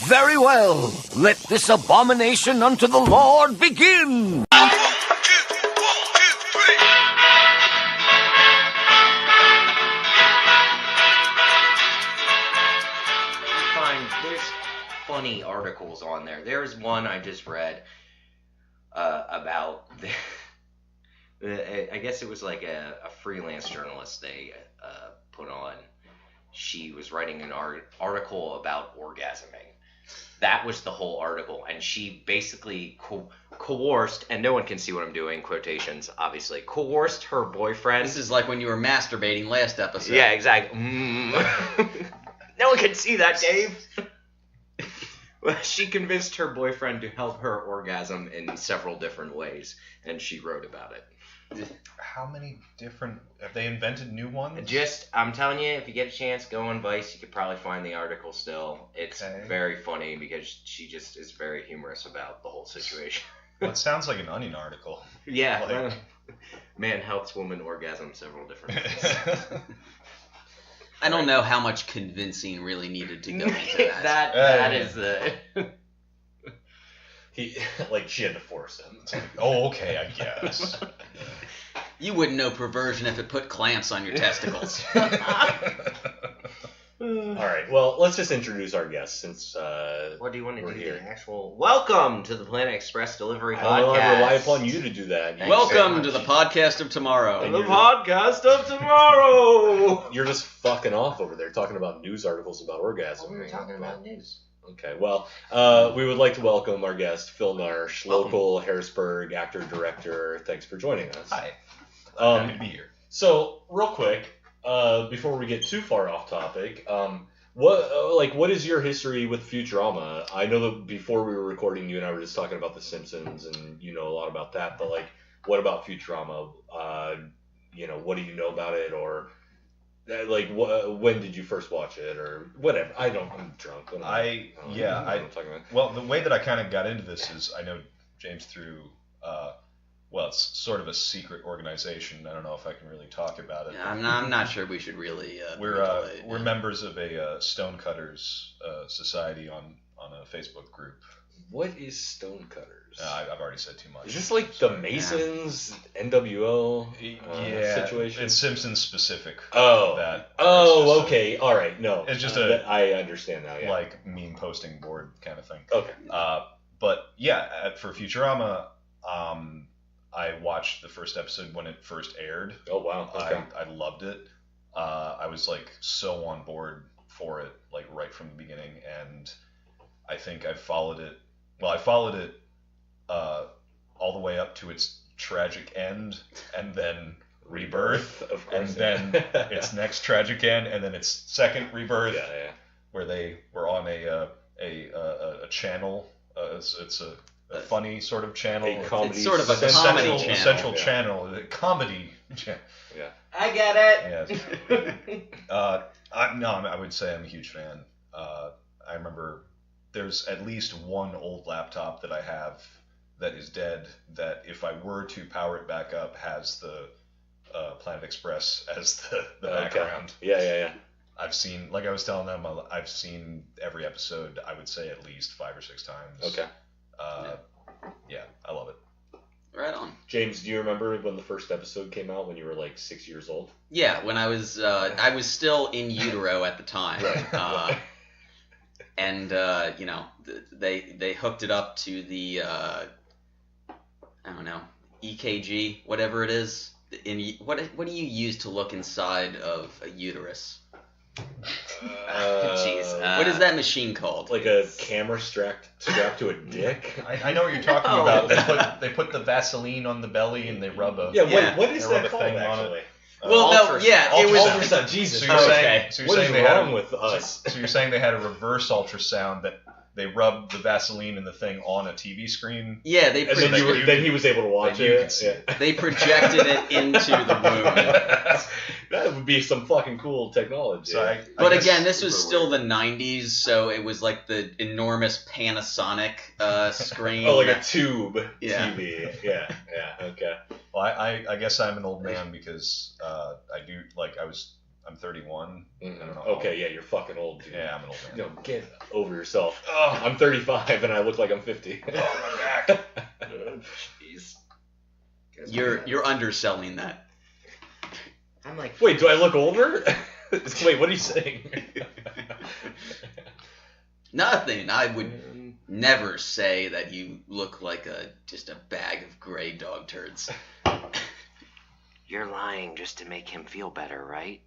Very well. Let this abomination unto the Lord begin. There's funny articles on there. There's one I just read about I guess it was like a freelance journalist they put on. She was writing an article about orgasming. That was the whole article, and she basically coerced, and no one can see what I'm doing, quotations, obviously, coerced her boyfriend. This is like when you were masturbating last episode. Yeah, exactly. No one can see that, Dave. Well, she convinced her boyfriend to help her orgasm in several different ways, and she wrote about it. How many different... Have they invented new ones? I'm telling you, if you get a chance, go on Vice. You could probably find the article still. It's very funny because she just is very humorous about the whole situation. Well, it sounds like an Onion article. Yeah. Man helps woman orgasm several different ways. I don't know how much convincing really needed to go into that. that is the... She had to force him. It's like, oh, okay, I guess. You wouldn't know perversion if it put clamps on your testicles. All right, well, let's just introduce our guest since what do you want to do here? The actual... Welcome to the Planet Express Delivery Podcast. I rely upon you to do that. Welcome to the podcast of tomorrow. The podcast of tomorrow. You're just fucking off over there talking about news articles about orgasm. We were talking about news. Okay, well, we would like to welcome our guest, Phil Narsh, local Harrisburg actor-director. Thanks for joining us. Hi. Happy to be here. So, real quick, before we get too far off topic, what is your history with Futurama? I know that before we were recording, you and I were just talking about The Simpsons, and you know a lot about that. But what about Futurama? What do you know about it, or when did you first watch it, or whatever? I'm drunk. I'm talking about. Well, the way that I kind of got into this is I know James through. It's sort of a secret organization. I don't know if I can really talk about it. Yeah, I'm not sure we should really. We're members of a Stonecutters society on a Facebook group. What is Stonecutters? I've already said too much. Is this like the Masons, NWO situation? It's Simpsons specific. Okay. All right. No. It's just I understand now, yeah. Like meme posting board kind of thing. Okay. But yeah, for Futurama, I watched the first episode when it first aired. Oh, wow. Okay. I loved it. I was so on board for it, right from the beginning, and I think I followed it all the way up to its tragic end, and then rebirth, of course, and then its next tragic end, and then its second rebirth, where they were on a channel. It's a funny sort of channel. It's sort of a comedy channel. Central channel. A comedy channel. Yeah. I get it. Yes. I would say I'm a huge fan. I remember there's at least one old laptop that I have that is dead that if I were to power it back up has the Planet Express as the background. Yeah. I've seen, like I was telling them, I've seen every episode, I would say at least 5 or 6 times. Okay. Yeah, I love it. Right on. James, do you remember when the first episode came out when you were 6 years old? Yeah, when I was still in utero at the time. Right. And they hooked it up to the I don't know, EKG, whatever it is. What do you use to look inside of a uterus? Jeez, what is that machine called? Like a camera strapped to a dick? I know what you're talking about. They put the Vaseline on the belly and they rub a what is that called actually? Well, no, yeah, it was ultrasound. Jesus. So you're saying what is wrong with us? So you're saying they had a reverse ultrasound that they rubbed the Vaseline and the thing on a TV screen? Yeah, then he was able to watch it. You could see it. They projected it into the womb. That would be some fucking cool technology. So but again, this was still the 90s, so it was like the enormous Panasonic screen. Oh, like a tube TV. Yeah, okay. Well, I guess I'm an old man because I was I'm 31. I don't know. Okay, yeah, you're fucking old, dude. Yeah, I'm an old man. No, get over yourself. Oh, I'm 35 and I look like I'm 50. my back. Jeez. You're underselling that. I'm like, Wait, do I look older? Wait, what are you saying? Nothing. I would never say that you look like just a bag of gray dog turds. you're lying just to make him feel better, right?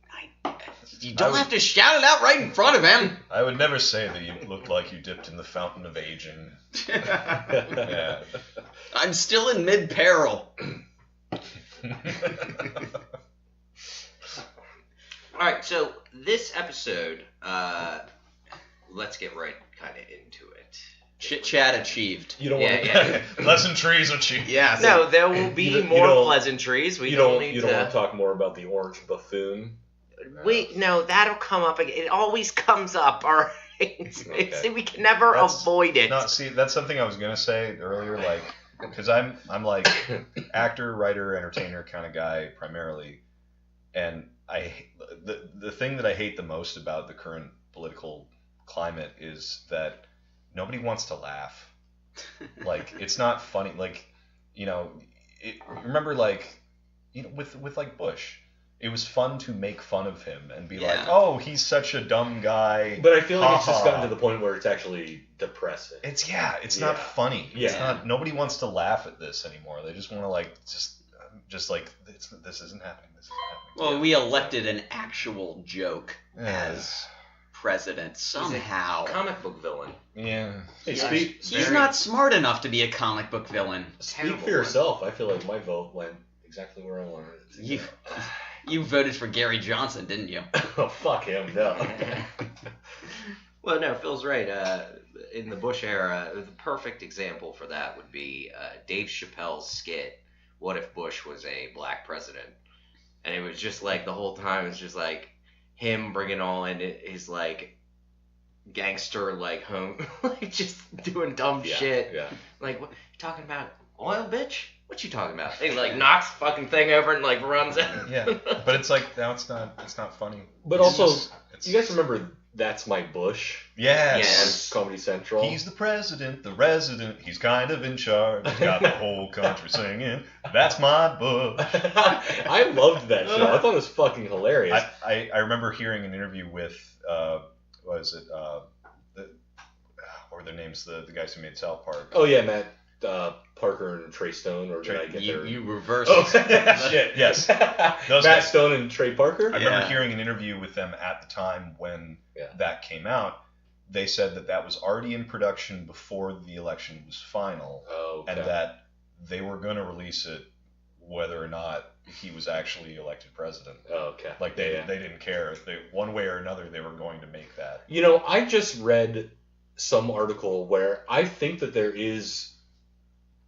You don't have to shout it out right in front of him. I would never say that you looked like you dipped in the fountain of aging. Yeah. I'm still in mid-peril. All right, so this episode, let's get right kind of into it. Chit chat achieved. You don't Yeah, want to. yeah. Pleasantries are cheap. Yeah. No, there will be You more don't- pleasantries. We You don't don't. need You don't want to talk more about the orange buffoon. No, that'll come up again. It always comes up. All right. Okay. See, we can never avoid it. No, see, that's something I was gonna say earlier, like, because I'm like actor, writer, entertainer kind of guy primarily, and the thing that I hate the most about the current political climate is that nobody wants to laugh. Like, it's not funny. Like, remember, like, with like Bush. It was fun to make fun of him and be like, oh, he's such a dumb guy. But I feel like it's just Ha-ha. gotten to the point where it's actually depressing. It's not funny. Yeah. It's not. Nobody wants to laugh at this anymore. They just want to like just like this isn't happening. This isn't happening. Well, we elected an actual joke Yeah. as president somehow. Comic book villain. Yeah. Hey, Yeah. speak He's not smart enough to be a comic book villain. speak for yourself. I feel like my vote went exactly where I wanted it to. You, you voted for Gary Johnson, didn't you? Oh, fuck him, no. Well, no, Phil's right. In the Bush era, the perfect example for that would be Dave Chappelle's skit, What If Bush Was a Black President? And it was just like the whole time, it's just like him bringing all in his like gangster, like home, like just doing dumb shit. Yeah. Like, what you talking about? Oil, bitch? What you talking about? He like knocks the fucking thing over and like runs out. Yeah. But it's like now it's not funny. But It's also, just- you guys remember That's My Bush Yes. on Comedy Central? He's the president, the resident. He's kind of in charge. He's got the whole country singing. That's my Bush. I loved that show. I thought it was fucking hilarious. I remember hearing an interview with what is it? What were their names? The guys who made South Park. Oh yeah, Matt Parker and Trey Stone, or did I get their... You reversed Oh, it. shit. Yes. Matt guys. Stone and Trey Parker? I remember Yeah. hearing an interview with them at the time when Yeah. that came out. They said that was already in production before the election was final, Oh, okay. and that they were going to release it whether or not he was actually elected president. Oh, okay. Like they didn't care. One way or another, they were going to make that. You know, I just read some article where I think that there is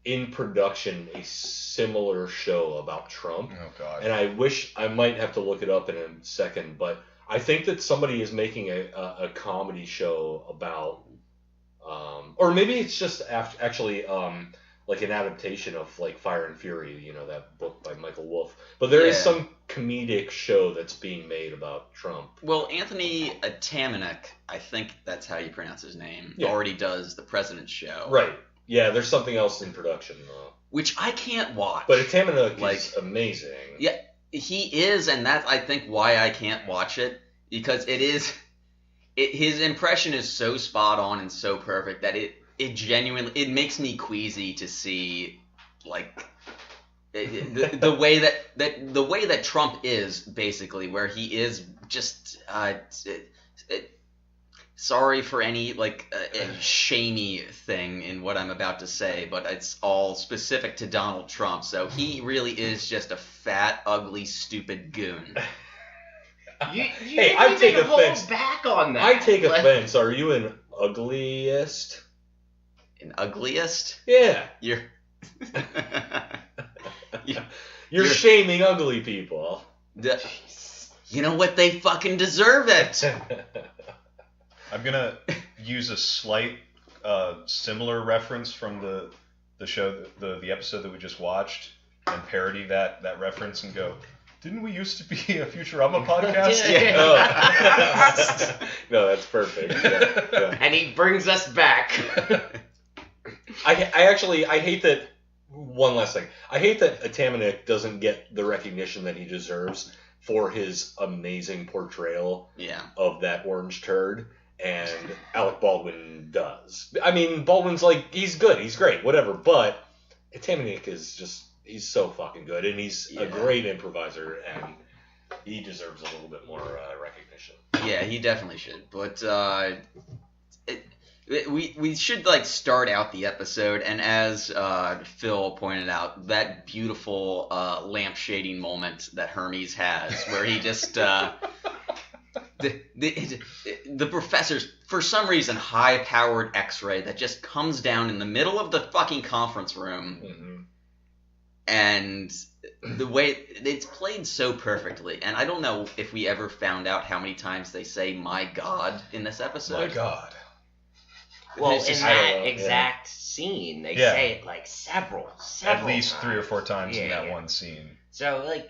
in production a similar show about Trump. Oh God. And I wish I might have to look it up in a second, but I think that somebody is making a comedy show about, or maybe it's just actually like an adaptation of like Fire and Fury, you know, that book by Michael Wolff. But there is Yeah. some comedic show that's being made about Trump. Well, Anthony Tamanek, I think that's how you pronounce his name, Yeah. already does the President's Show. Right. Yeah, there's something else in production though. Which I can't watch. But Tamanek is Like- amazing. Yeah, he is, and that's, I think, why I can't watch it. Because his impression is so spot on and so perfect that it genuinely, it makes me queasy to see, like, the way that Trump is, basically, where he is just, sorry for any, like, shamey thing in what I'm about to say, but it's all specific to Donald Trump, so he really is just a fat, ugly, stupid goon. You Hey, I didn't take even hold offense. back on that. I take Like, offense. Are you an ugliest? An ugliest? Yeah. You're You're shaming ugly people. You know what? They fucking deserve it. I'm gonna use a slight similar reference from the show, the episode that we just watched, and parody that reference and go, Didn't we used to be a Futurama podcast? Yeah. No, that's perfect. Yeah. And he brings us back. I hate that. One last thing. I hate that Atamanuik doesn't get the recognition that he deserves for his amazing portrayal of that orange turd, and Alec Baldwin does. I mean, Baldwin's like, he's good, he's great, whatever, but Atamanuik is just, he's so fucking good, and he's a great improviser, and he deserves a little bit more recognition. Yeah, he definitely should. But we should like start out the episode, and as Phil pointed out, that beautiful lamp shading moment that Hermes has, where he just the professor's, for some reason, high-powered X-ray that just comes down in the middle of the fucking conference room, and the way it's played so perfectly. And I don't know if we ever found out how many times they say "my God" in this episode. My God. Well, It's in just- that exact scene, they say it like several At least times. 3 or 4 times in that Yeah. one scene. So, like,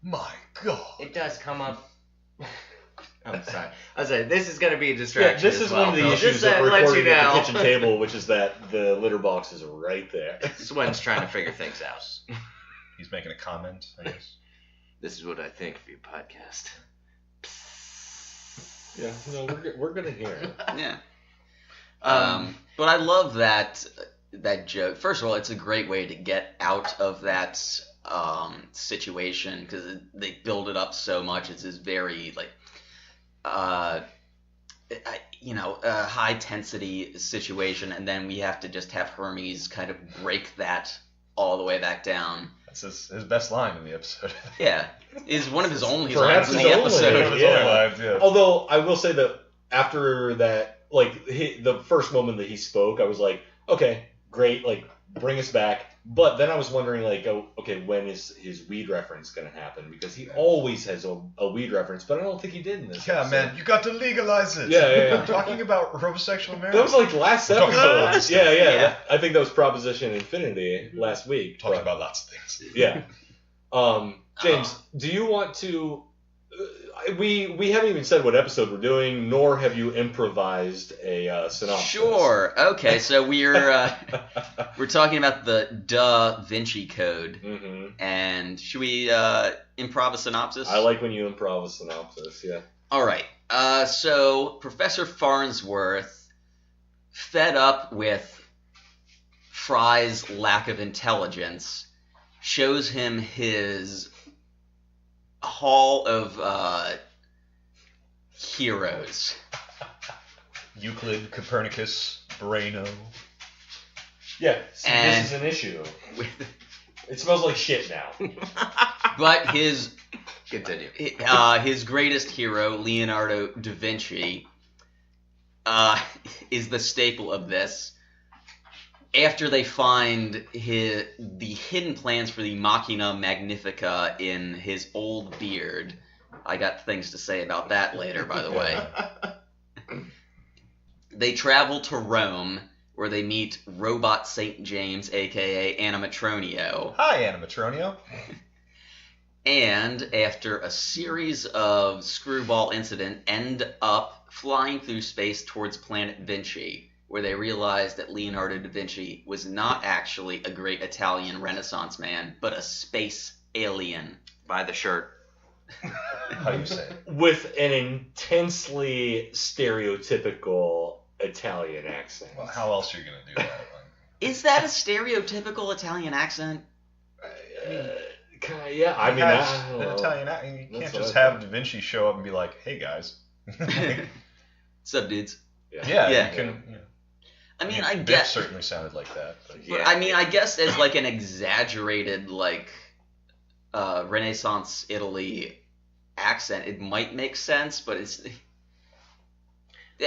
My God. it does come up. I'm sorry. I was like, this is going to be a distraction. This is as well. one of the So issues just of to let recording you at know. the kitchen table, which is that the litter box is right there. Swen's trying to figure things out. He's making a comment, I guess. This is what I think of your podcast. Yeah, no, we're gonna hear it. Yeah. But I love that joke. First of all, it's a great way to get out of that situation, because they build it up so much. It's this very like high intensity situation, and then we have to just have Hermes kind of break that all the way back down. That's his best line in the episode. Yeah, is one of his only Perhaps lines in his the only. episode. One of his only lines, yeah. Although I will say that after that, like the first moment that he spoke, I was like, okay, great, like bring us back. But then I was wondering, like, oh, okay, when is his weed reference gonna happen? Because he always has a weed reference, but I don't think he did in this. Yeah, episode. man, you got to legalize it. Yeah. We're talking about homosexual marriage. That was like last We're talking about episode. lots of Yeah. Yeah. I think that was Proposition Infinity last week. Talking but- about lots of things. Yeah. James, do you want to? We haven't even said what episode we're doing, nor have you improvised a synopsis. Sure. Okay, so we're talking about the Duh-Vinci Code, Mm-hmm. and should we improv a synopsis? I like when you improv a synopsis. Yeah. All right. So Professor Farnsworth, fed up with Fry's lack of intelligence, shows him his hall of heroes. Euclid, Copernicus, Braino. Yeah. See, And- this is an issue. It smells like shit now. But his Continue. his greatest hero, Leonardo da Vinci, is the staple of this. After they find the hidden plans for the Machina Magnifica in his old beard, I got things to say about that later, by the way. They travel to Rome, where they meet Robot St. James, aka Animatronio. Hi, Animatronio. And after a series of screwball incidents, end up flying through space towards planet Vinci, where they realize that Leonardo da Vinci was not actually a great Italian Renaissance man, but a space alien. Buy the shirt. How do you say it? With an intensely stereotypical Italian accent. Well, how else are you going to do that? Is that a stereotypical Italian accent? Yeah, I mean, Has I don't an know. Italian accent. You That's can't what just I have Da Vinci show up and be like, "Hey guys." Sup, dudes? Yeah, Yeah. you can. You know, I mean, I Biff guess, certainly sounded like that. But but I mean, I guess as like an exaggerated like Renaissance Italy accent, it might make sense, but it's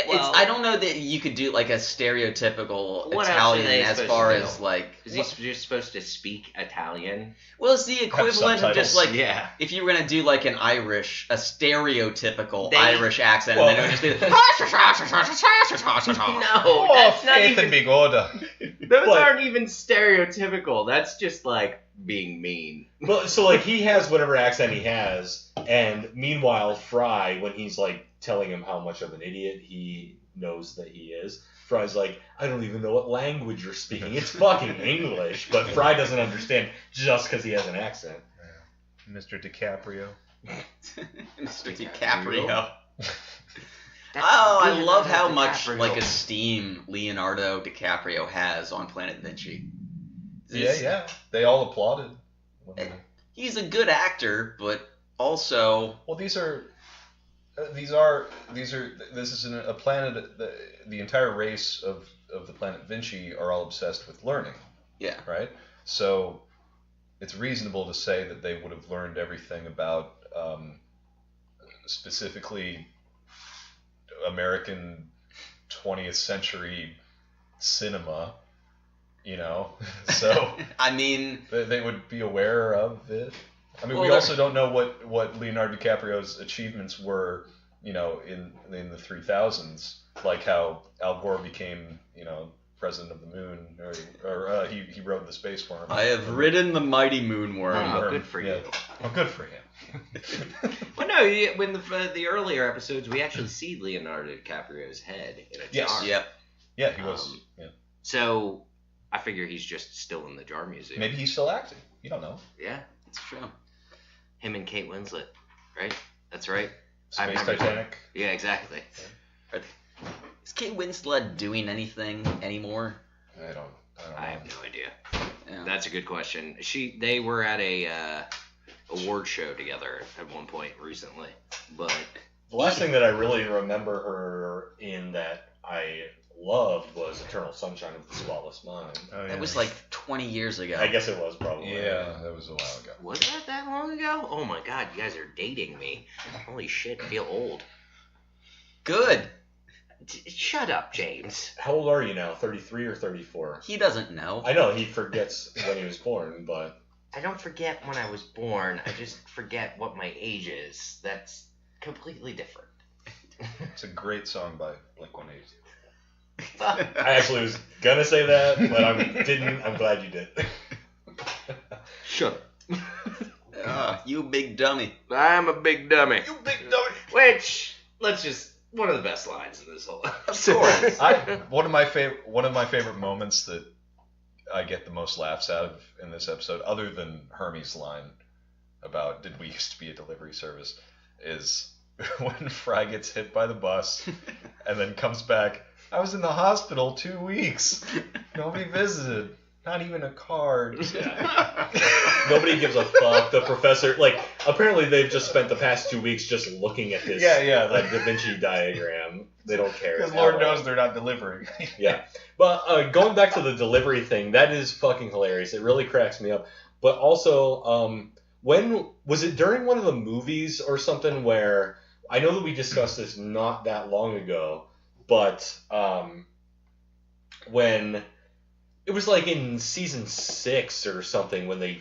Well- I don't know that you could do like a stereotypical What else are Italian they as supposed far to do? as like. Is he just supposed to speak Italian? Well, it's the equivalent of just subtitles. like Yeah. if you were gonna do like a stereotypical They- Irish accent, Well- and then it would just be. No, Oh, that's not faith even. and big order. Those But- aren't even stereotypical. That's just like being mean. Well, so like he has whatever accent he has, and meanwhile Fry, when he's like telling him how much of an idiot he knows that he is, Fry's like, I don't even know what language you're speaking. It's fucking English. But Fry doesn't understand just because he has an accent. Mr. DiCaprio. Mr. DiCaprio. Oh, I love how much like esteem Leonardo DiCaprio has on Planet Vinci. Yeah. They all applauded. He's a good actor, but also Well, this is a planet. The entire race of the planet Vinci are all obsessed with learning. Yeah. Right. So it's reasonable to say that they would have learned everything about specifically American 20th century cinema. So I mean, they would be aware of it. I mean, Well, we they're- also don't know what Leonardo DiCaprio's achievements were, in the 3000s, like how Al Gore became, president of the moon, or he rode the space worm. I have ridden the mighty moonworm. Oh, good for you. Well, good for him. Well, no, when the earlier episodes, we actually see Leonardo DiCaprio's head in a Yes. jar. Yep. Yeah, he was. Yeah. So I figure he's just still in the jar museum. Maybe he's still acting. You don't know. Yeah. It's true. Him and Kate Winslet, right? That's right. I Space remember Titanic. Yeah, exactly. Is Kate Winslet doing anything anymore? I don't know. I have no idea. Yeah. That's a good question. They were at a award show together at one point recently, but The last thing that I really remember her in that I loved was Eternal Sunshine of the Spotless Mind. Oh, yeah. That was like 20 years ago. I guess it was probably. Yeah, that was a while ago. was that long ago? Oh my god, you guys are dating me. Holy shit, I feel old. Good. Shut up, James. How old are you now? 33 or 34? He doesn't know. I know he forgets when he was born, but I don't forget when I was born. I just forget what my age is. That's completely different. It's a great song by Blink-182. I actually was gonna say that, but I didn't. I'm glad you did. Shut up. You big dummy. I'm a big dummy. You big dummy. Which, one of the best lines in this whole episode. course. One of my favorite moments that I get the most laughs out of in this episode, other than Hermie's line about "Did we used to be a delivery service," is when Fry gets hit by the bus and then comes back. I was in the hospital 2 weeks. Nobody visited. Not even a card. Yeah. Nobody gives a fuck. The professor, apparently they've just spent the past 2 weeks just looking at this Yeah. Da Vinci diagram. They don't care. Because at Lord all. knows they're not delivering. Yeah. But going back to the delivery thing, that is fucking hilarious. It really cracks me up. But also, when was it during one of the movies or something where I know that we discussed this not that long ago, but when it was like in season 6 or something when they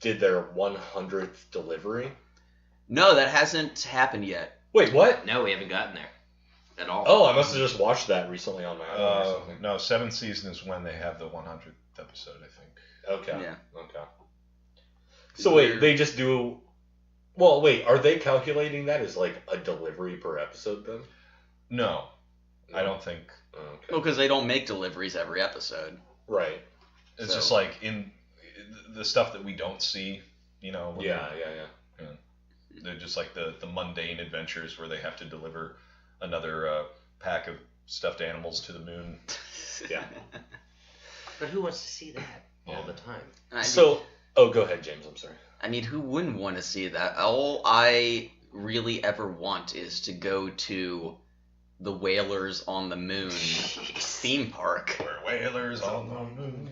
did their 100th delivery. No, that hasn't happened yet. Wait, what? No, we haven't gotten there at all. Oh, I must have just watched that recently on my iPhone or something. No, 7th season is when they have the 100th episode, I think. Okay. Yeah. Okay. So wait, they just do. Well, wait, are they calculating that as like a delivery per episode then? No, I don't think. Okay. Well, because they don't make deliveries every episode. Right. It's So- just like in the stuff that we don't see, when Yeah. they're just like the mundane adventures where they have to deliver another pack of stuffed animals to the moon. Yeah. But who wants to see that all the time? Go ahead, James. I'm sorry. I mean, who wouldn't want to see that? All I really ever want is to go to the Whalers on the Moon theme park. We're whalers on the moon.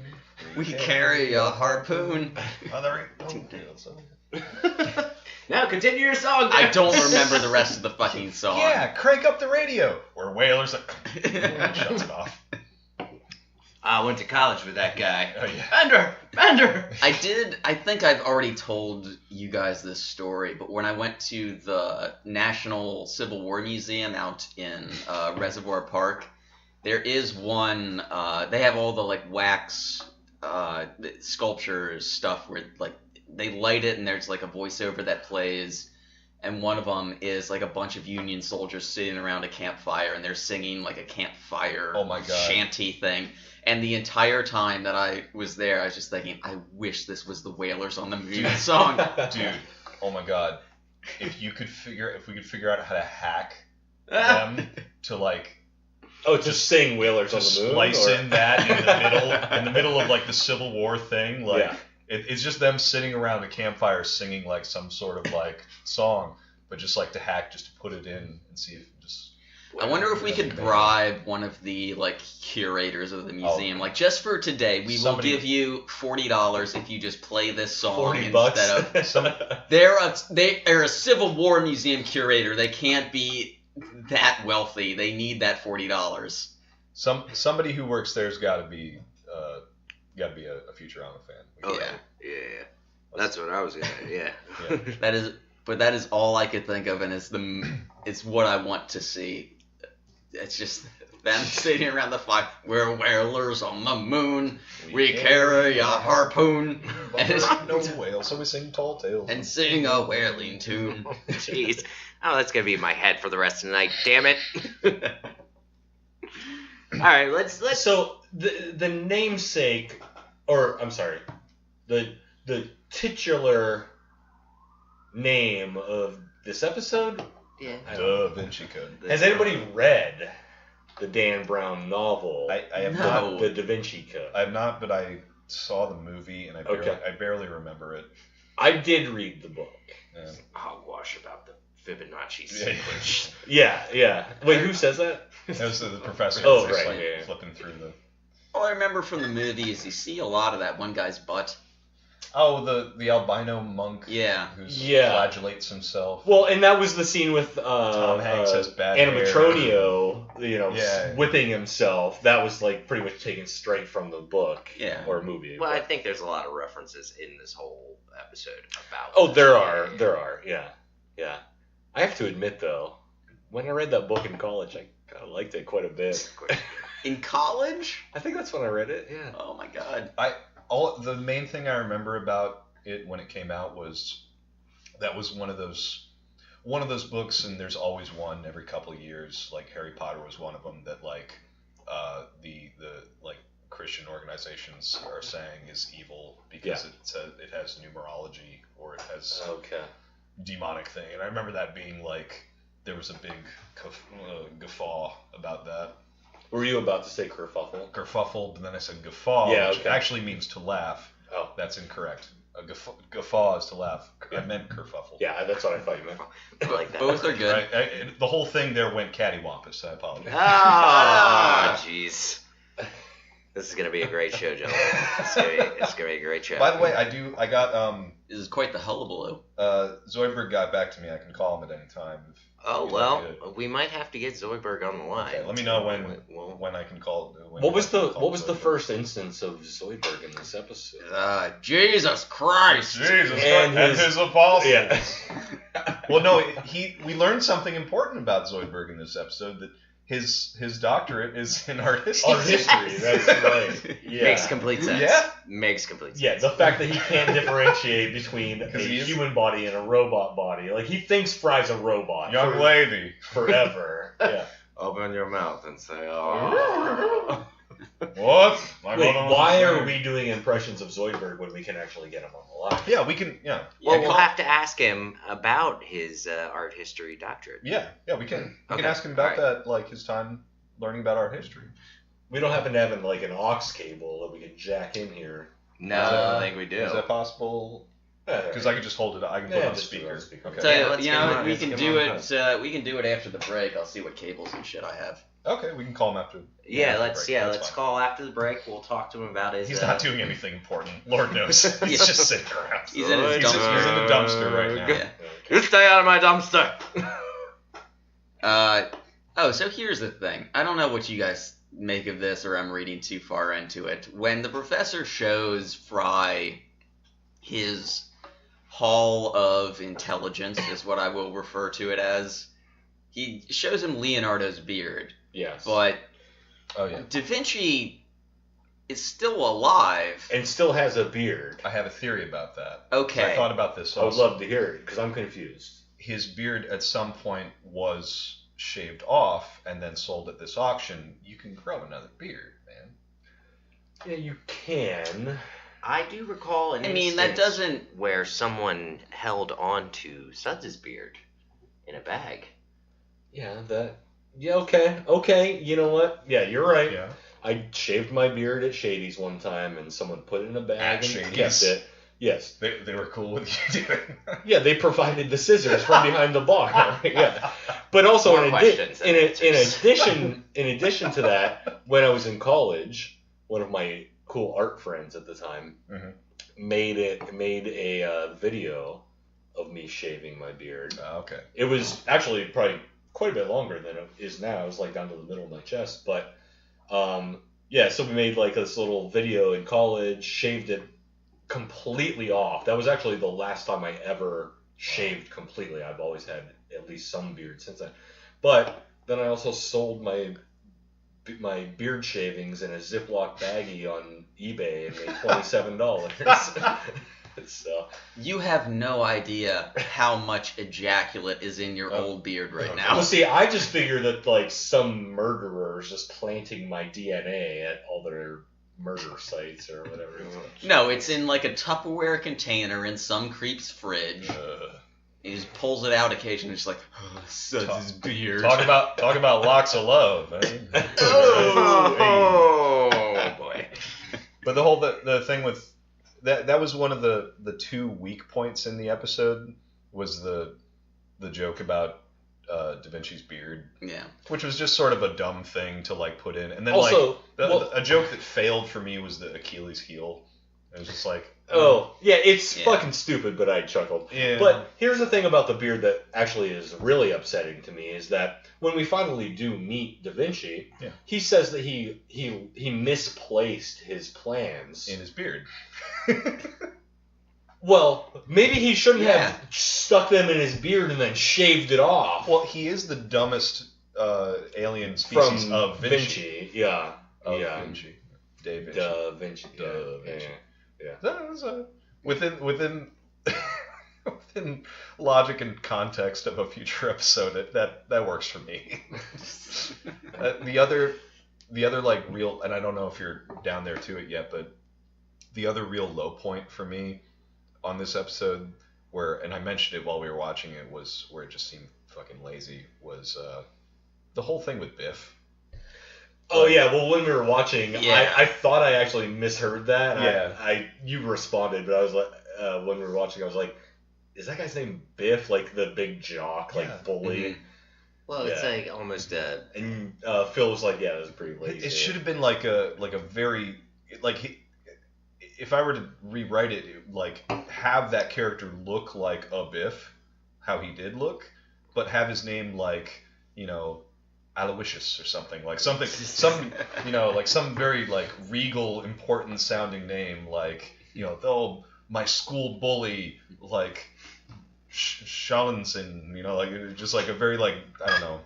We carry a harpoon. On the rainbow. Now continue your song. I don't remember the rest of the fucking song. Yeah, crank up the radio. We're whalers. Shuts it off. I went to college with that guy. Oh, yeah. Bender. I think I've already told you guys this story, but when I went to the National Civil War Museum out in Reservoir Park, There is one. They have all the like wax sculptures stuff where like they light it and there's like a voiceover that plays, and one of them is like a bunch of Union soldiers sitting around a campfire and they're singing like a campfire Oh my God. shanty thing. And the entire time that I was there, I was just thinking, I wish this was the Wailers on the Moon song. Dude, oh my God. If we could figure out how to hack them to like Oh, just sing Whalers on just the Moon? splice or- in that in the middle of like the Civil War thing, like Yeah. it's just them sitting around a campfire singing like some sort of like song, but just like to hack, just to put it in and see if just. I wonder if we could bribe one of the like curators of the museum, like just for today, we will give you $40 if you just play this song $40 instead of. They're a Civil War museum curator. They can't be that wealthy. They need that $40. Somebody who works there's got to be a Futurama fan. Oh, Yeah. yeah. That's what I was gonna. Yeah. Yeah. That is all I could think of, and it's what I want to see. It's just them sitting around the fire. We're whalers on the moon. We carry a harpoon No whale, so we sing tall tales and sing a whaling tune. Jeez. Oh, that's gonna be in my head for the rest of the night. Damn it. All right, let's. So the namesake, or I'm sorry, the titular name of this episode. Yeah. Duh-Vinci Code. Has anybody read the Dan Brown novel, I have No. not. The Duh-Vinci Code? I have not, but I saw the movie and I barely remember it. I did read the book. Yeah. Hogwash about the Fibonacci Yeah. sequence. Yeah. Wait, who says that? That was the professor. Oh, just, right, like, yeah. flipping through the. All I remember from the movie is you see a lot of that one guy's butt. Oh, the albino monk. Yeah. Who Yeah. flagellates himself. Well, and that was the scene with Tom Hanks has bad hair. Animatronio, Yeah. whipping himself. That was like pretty much taken straight from the book, Yeah. or movie. Well, I think there's a lot of references in this whole episode about. Oh, there are, yeah. I have to admit though, when I read that book in college, I kind of liked it quite a bit. In college? I think that's when I read it. Yeah. Oh my god. The main thing I remember about it when it came out was that was one of those books, and there's always one every couple of years. Like Harry Potter was one of them that like the like Christian organizations are saying is evil because it has numerology or it has Okay. demonic thing. And I remember that being like there was a big guffaw about that. Were you about to say kerfuffle? Kerfuffle, but then I said guffaw, Yeah, which okay. actually means to laugh. Oh. That's incorrect. A guffaw is to laugh. I meant kerfuffle. Yeah, that's what I thought you meant. I like that. Both are good. Right? The whole thing there went cattywampus. I apologize. Ah, jeez. This is gonna be a great show, gentlemen. It's gonna be a great show. By the way, I got This is quite the hullabaloo. Zoidberg got back to me. I can call him at any time. Oh You'd well, like to- we might have to get Zoidberg on the line. Okay, let me know Well, when I can call. What was the Zoidberg. first instance of Zoidberg in this episode? Jesus Christ. Jesus And Christ, his- his apostles. Yeah. Well, no, we learned something important about Zoidberg in this episode, that his doctorate is in art history. Art history, that's right. Yeah. Makes complete sense. Yeah. Makes complete sense. Yeah, the fact that he can't differentiate between a 'Cause he is- human body and a robot body. Like, he thinks Fry's a robot. Young lady. Forever. Yeah. Open your mouth and say, "Oh." What? Wait, why are we doing impressions of Zoidberg when we can actually get him on the line? Yeah, we can. Yeah. Well, we'll have to ask him about his art history doctorate. Yeah, we can. We Okay. can ask him about Alright. that, like his time learning about art history. We don't happen to have like an aux cable that we could jack in here. No, I don't think we do. Is that possible? Because I could just hold it. I can put it on just do it speaker. on speaker. Okay. Tell you, let's you get him know, on, we let's can get do him on. it. We can do it after the break. I'll see what cables and shit I have. Okay, we can call him after. Yeah, after the let's break. That's let's fine. call after the break. We'll talk to him about his. He's not doing anything important. Lord knows. He's just sitting around. He's in his He's dumpster. in the dumpster right now. Yeah. You stay out of my dumpster. So here's the thing. I don't know what you guys make of this, or I'm reading too far into it. When the professor shows Fry his Hall of Intelligence, is what I will refer to it as, he shows him Leonardo's beard. Yes. But Oh yeah. Duh-Vinci is still alive. And still has a beard. I have a theory about that. Okay. I thought about this I would also. love to hear it because I'm confused. His beard at some point was shaved off and then sold at this auction. You can grow another beard, man. Yeah, you can. I do recall an I mean, that instance doesn't... where someone held on to Suds' beard in a bag. Yeah, okay. You know what? Yeah, you're right. Yeah. I shaved my beard at Shady's one time, and someone put it in a bag At and Shady's? kept it. Yes. They were cool with you doing that. Yeah, they provided the scissors from behind the bar. Yeah. But also More questions than in addition to that, when I was in college, one of my cool art friends at the time Mhm. made a video of me shaving my beard. Okay. It was actually probably quite a bit longer than it is now. It was like down to the middle of my chest, but yeah. So we made like this little video in college, shaved it completely off. That was actually the last time I ever shaved completely. I've always had at least some beard since then. But then I also sold my beard shavings in a Ziploc baggie on eBay and made $27. So You have no idea how much ejaculate is in your old beard right well, now. see, I just figured that like some murderer is just planting my DNA at all their murder sites or whatever. No, it's in like a Tupperware container in some creep's fridge. He just pulls it out occasionally, just like, oh, Suds' beard. Talk about locks of love, man. Oh boy. But the thing with that was one of the two weak points in the episode was the joke about Da Vinci's beard, Yeah. which was just sort of a dumb thing to like put in. And then Also, a joke that failed for me was the Achilles heel. It was just like, oh yeah, it's Yeah. fucking stupid, but I chuckled. yeah. But here's the thing about the beard that actually is really upsetting to me is that when we finally do meet Da Vinci, Yeah. he says that he misplaced his plans. in his beard. Well, maybe he shouldn't Yeah. have stuck them in his beard and then shaved it off. Well, he is the dumbest alien species From of Vinci. Yeah. Of yeah. Vinci. Da Vinci. Da Vinci. Da Yeah. Vinci. Yeah. That was within within logic and context of a future episode. That works for me. the other like real, and I don't know if you're down there to it yet, but the other real low point for me on this episode, and I mentioned it while we were watching it, was where it just seemed fucking lazy, was the whole thing with Biff. Oh yeah, well when we were watching, Yeah. I thought I actually misheard that. And Yeah. you responded, but I was like, when we were watching, I was like, is that guy's name Biff? Like the big jock, like Yeah. bully? Mhm. Well, it's Yeah. like almost a. And Phil was like, yeah, that was pretty lazy. It should have been like a very if I were to rewrite it, like have that character look like a Biff, how he did look, but have his name like, Aloysius or something, like some like some very like regal, important sounding name, like my school bully, like Shalinson, like just like a very like I don't know.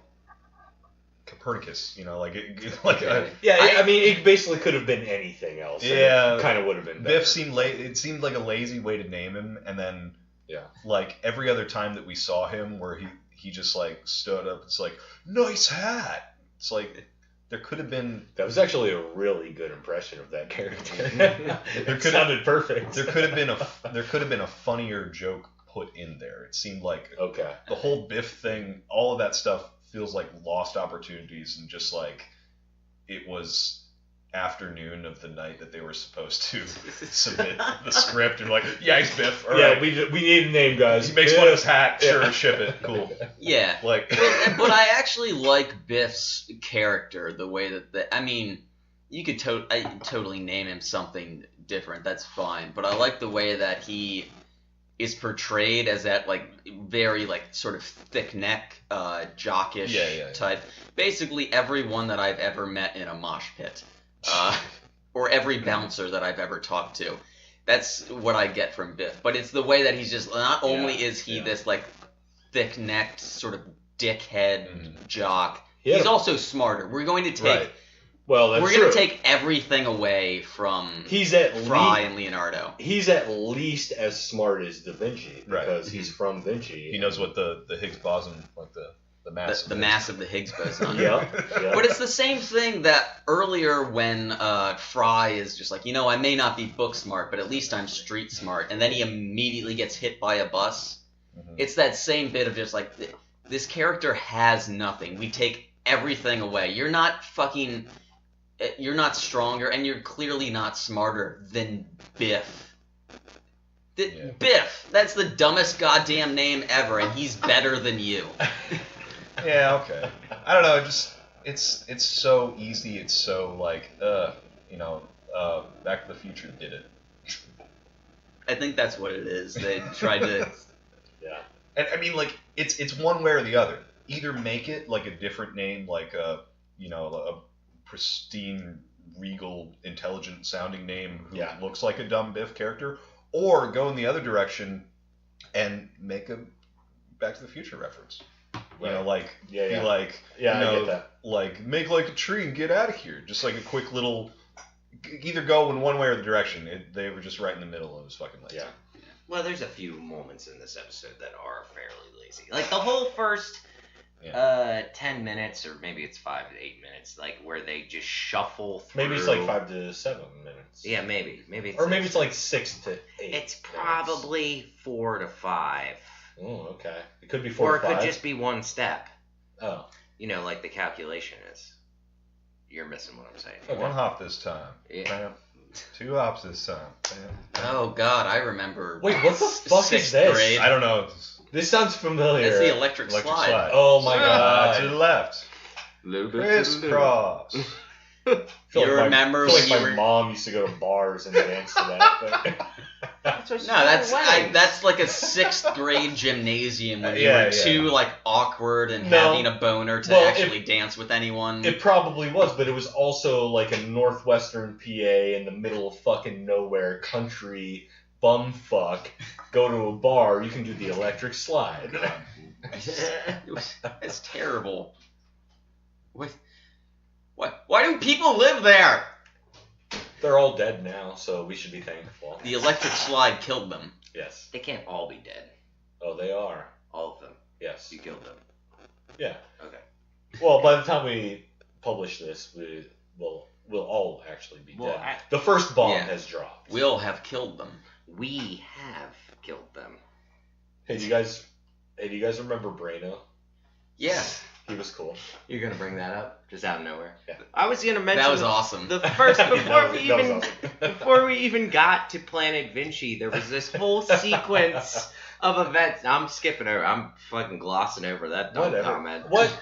Copernicus, I mean, it basically could have been anything else. Yeah. Kind of would have been better. Biff it seemed like a lazy way to name him, and then Yeah. like every other time that we saw him where he just like stood up, it's like, nice hat. It's like there could have been That was actually a really good impression of that character. There It could- sounded perfect. there could have been a funnier joke put in there. It seemed like Okay. the whole Biff thing, all of that stuff feels like lost opportunities, and just like it was afternoon of the night that they were supposed to submit the script, and like, yeah, he's Biff. All Yeah, right. we need a name, guys. He makes Biff. fun of his hat. Sure, Yeah. ship it. Cool. Yeah. Like, But I actually like Biff's character, the way that I mean, you could totally name him something different. That's fine. But I like the way that he is portrayed as that like very like sort of thick neck, jockish Yeah. type. Basically, everyone that I've ever met in a mosh pit, or every bouncer that I've ever talked to. That's what I get from Biff. But it's the way that he's just not only is he this like thick necked sort of dickhead Mhm. jock. Yeah. He's also smarter. We're going to take Right. Well, that's We're true. gonna take everything away from He's at Fry and Leonardo. He's at least as smart as Da Vinci Right. because he's from Vinci. He knows what the Higgs boson, like the mass. The mass of the Higgs boson. Yeah. But it's the same thing that earlier when Fry is just like, I may not be book smart, but at least I'm street smart, and then he immediately gets hit by a bus. Mhm. It's that same bit of just like, this character has nothing. We take everything away. You're not stronger, and you're clearly not smarter than Biff. Yeah. Biff, that's the dumbest goddamn name ever, and he's better than you. Yeah, okay. I don't know. It's so easy. It's so like, Back to the Future did it. I think that's what it is. They tried to. Yeah. And I mean, like, it's one way or the other. Either make it like a different name, like a pristine, regal, intelligent sounding name who looks like a dumb Biff character, or go in the other direction and make a Back to the Future reference. You know, like, be like, I get that. like, make like a tree and get out of here. Just like a quick little, either go in one way or the direction. They were just right in the middle. It was fucking lazy. Yeah. Well, there's a few moments in this episode that are fairly lazy. Like the whole first 10 minutes, or maybe it's 5 to 8 minutes, like where they just shuffle through. Maybe it's like 5 to 7 minutes. Yeah, maybe. It's Or maybe it's like 6 to 8. It's probably 4 to 5. Oh, okay. It could be 4 Or to it 5. could just be one step. Oh. Like the calculation is. You're missing what I'm saying. Okay. One hop this time. Yeah. Bam. 2 hops this time. Bam. Oh God, I remember. Wait, what the fuck is sixth this? grade. I don't know. This sounds familiar. That's the electric slide. Oh my god. To the left. Little bit Crisscross. You remember I feel when like you my were- mom used to go to bars and dance to that thing. No, that's like a 6th grade gymnasium when you were too like awkward and having a boner to actually dance with anyone. It probably was, but it was also like a northwestern PA in the middle of fucking nowhere country bumfuck. Go to a bar, you can do the electric slide. It's terrible. What? Why do people live there? They're all dead now, so we should be thankful. The electric slide killed them. Yes. They can't all be dead. Oh, they are. All of them. Yes. You killed them. Yeah. Okay. Well, by the time we publish this, we'll all actually be Well, dead. The first bomb has dropped. We'll have killed them. We have killed them. Hey, do you guys remember Braino? Yeah. He was cool. You're gonna bring that up just out of nowhere. Yeah. I was gonna mention That was awesome. the first That was awesome. before we even got to Planet Vinci, there was this whole sequence of events. I'm skipping over. I'm fucking glossing over that dumb Whatever. comment. What?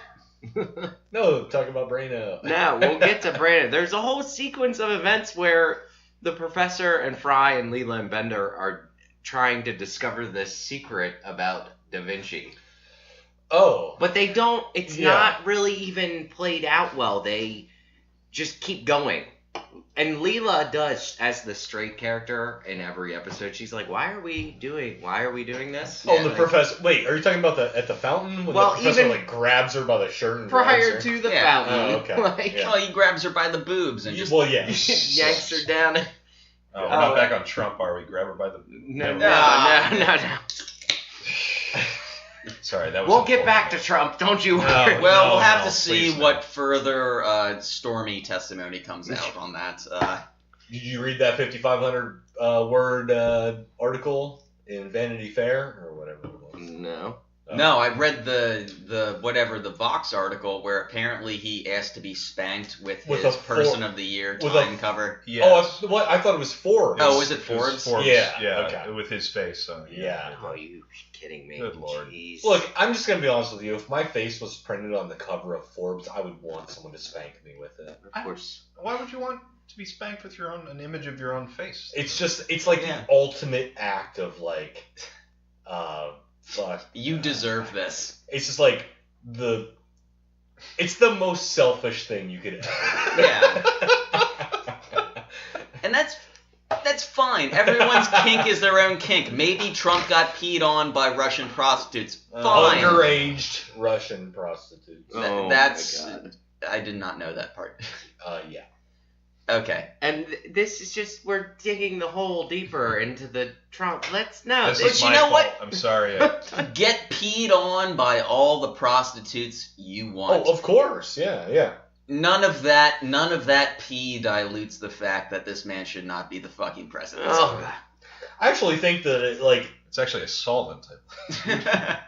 No, talk about Braino. No, we'll get to Brandon. There's a whole sequence of events where the professor and Fry and Leela and Bender are trying to discover this secret about Da Vinci. Oh. But they don't, it's not really even played out well. They just keep going. And Leela does, as the straight character in every episode, she's like, why are we doing this? Oh, the professor. Wait, are you talking about at the fountain when the professor like grabs her by the shirt and grabs Prior her? to the Yeah. fountain. Oh, okay. Like, Yeah. Oh, he grabs her by the boobs and just. Well, yeah. yanks her down. Oh, we're not back on Trump, are we? Grab her by the... No. Sorry, that was... We'll get back to Trump, don't you worry. Well, No, we'll have no, to see please no. what further stormy testimony comes out on that. Did you read that 5,500 word article in Vanity Fair or whatever it was? No. No, I read the Vox article where apparently he asked to be spanked with With his a Person of the Year with Time cover. Yeah. Oh, what? I thought it was Forbes. Oh, was it It Forbes? was Yeah, Yeah, okay. with his face. So, Yeah. Oh, you kidding me? Good lord. Jeez. Look, I'm just gonna be honest with you. If my face was printed on the cover of Forbes, I would want someone to spank me with it. Of course. Why would you want to be spanked with an image of your own face? It's like the ultimate act of like, fuck. You deserve this. It's just like it's the most selfish thing you could ever. Yeah. And that's fine. Everyone's kink is their own kink. Maybe Trump got peed on by Russian prostitutes. Fine. Underaged Russian prostitutes. Oh, That's my God. I did not know that part. Yeah. Okay. And this is just, we're digging the hole deeper into the trunk. Let's know. This But is you my know fault. what? I'm sorry. Get peed on by all the prostitutes you want. Oh, of course. Yeah. None of that pee dilutes the fact that this man should not be the fucking president. Oh, I actually think that It's actually a solvent.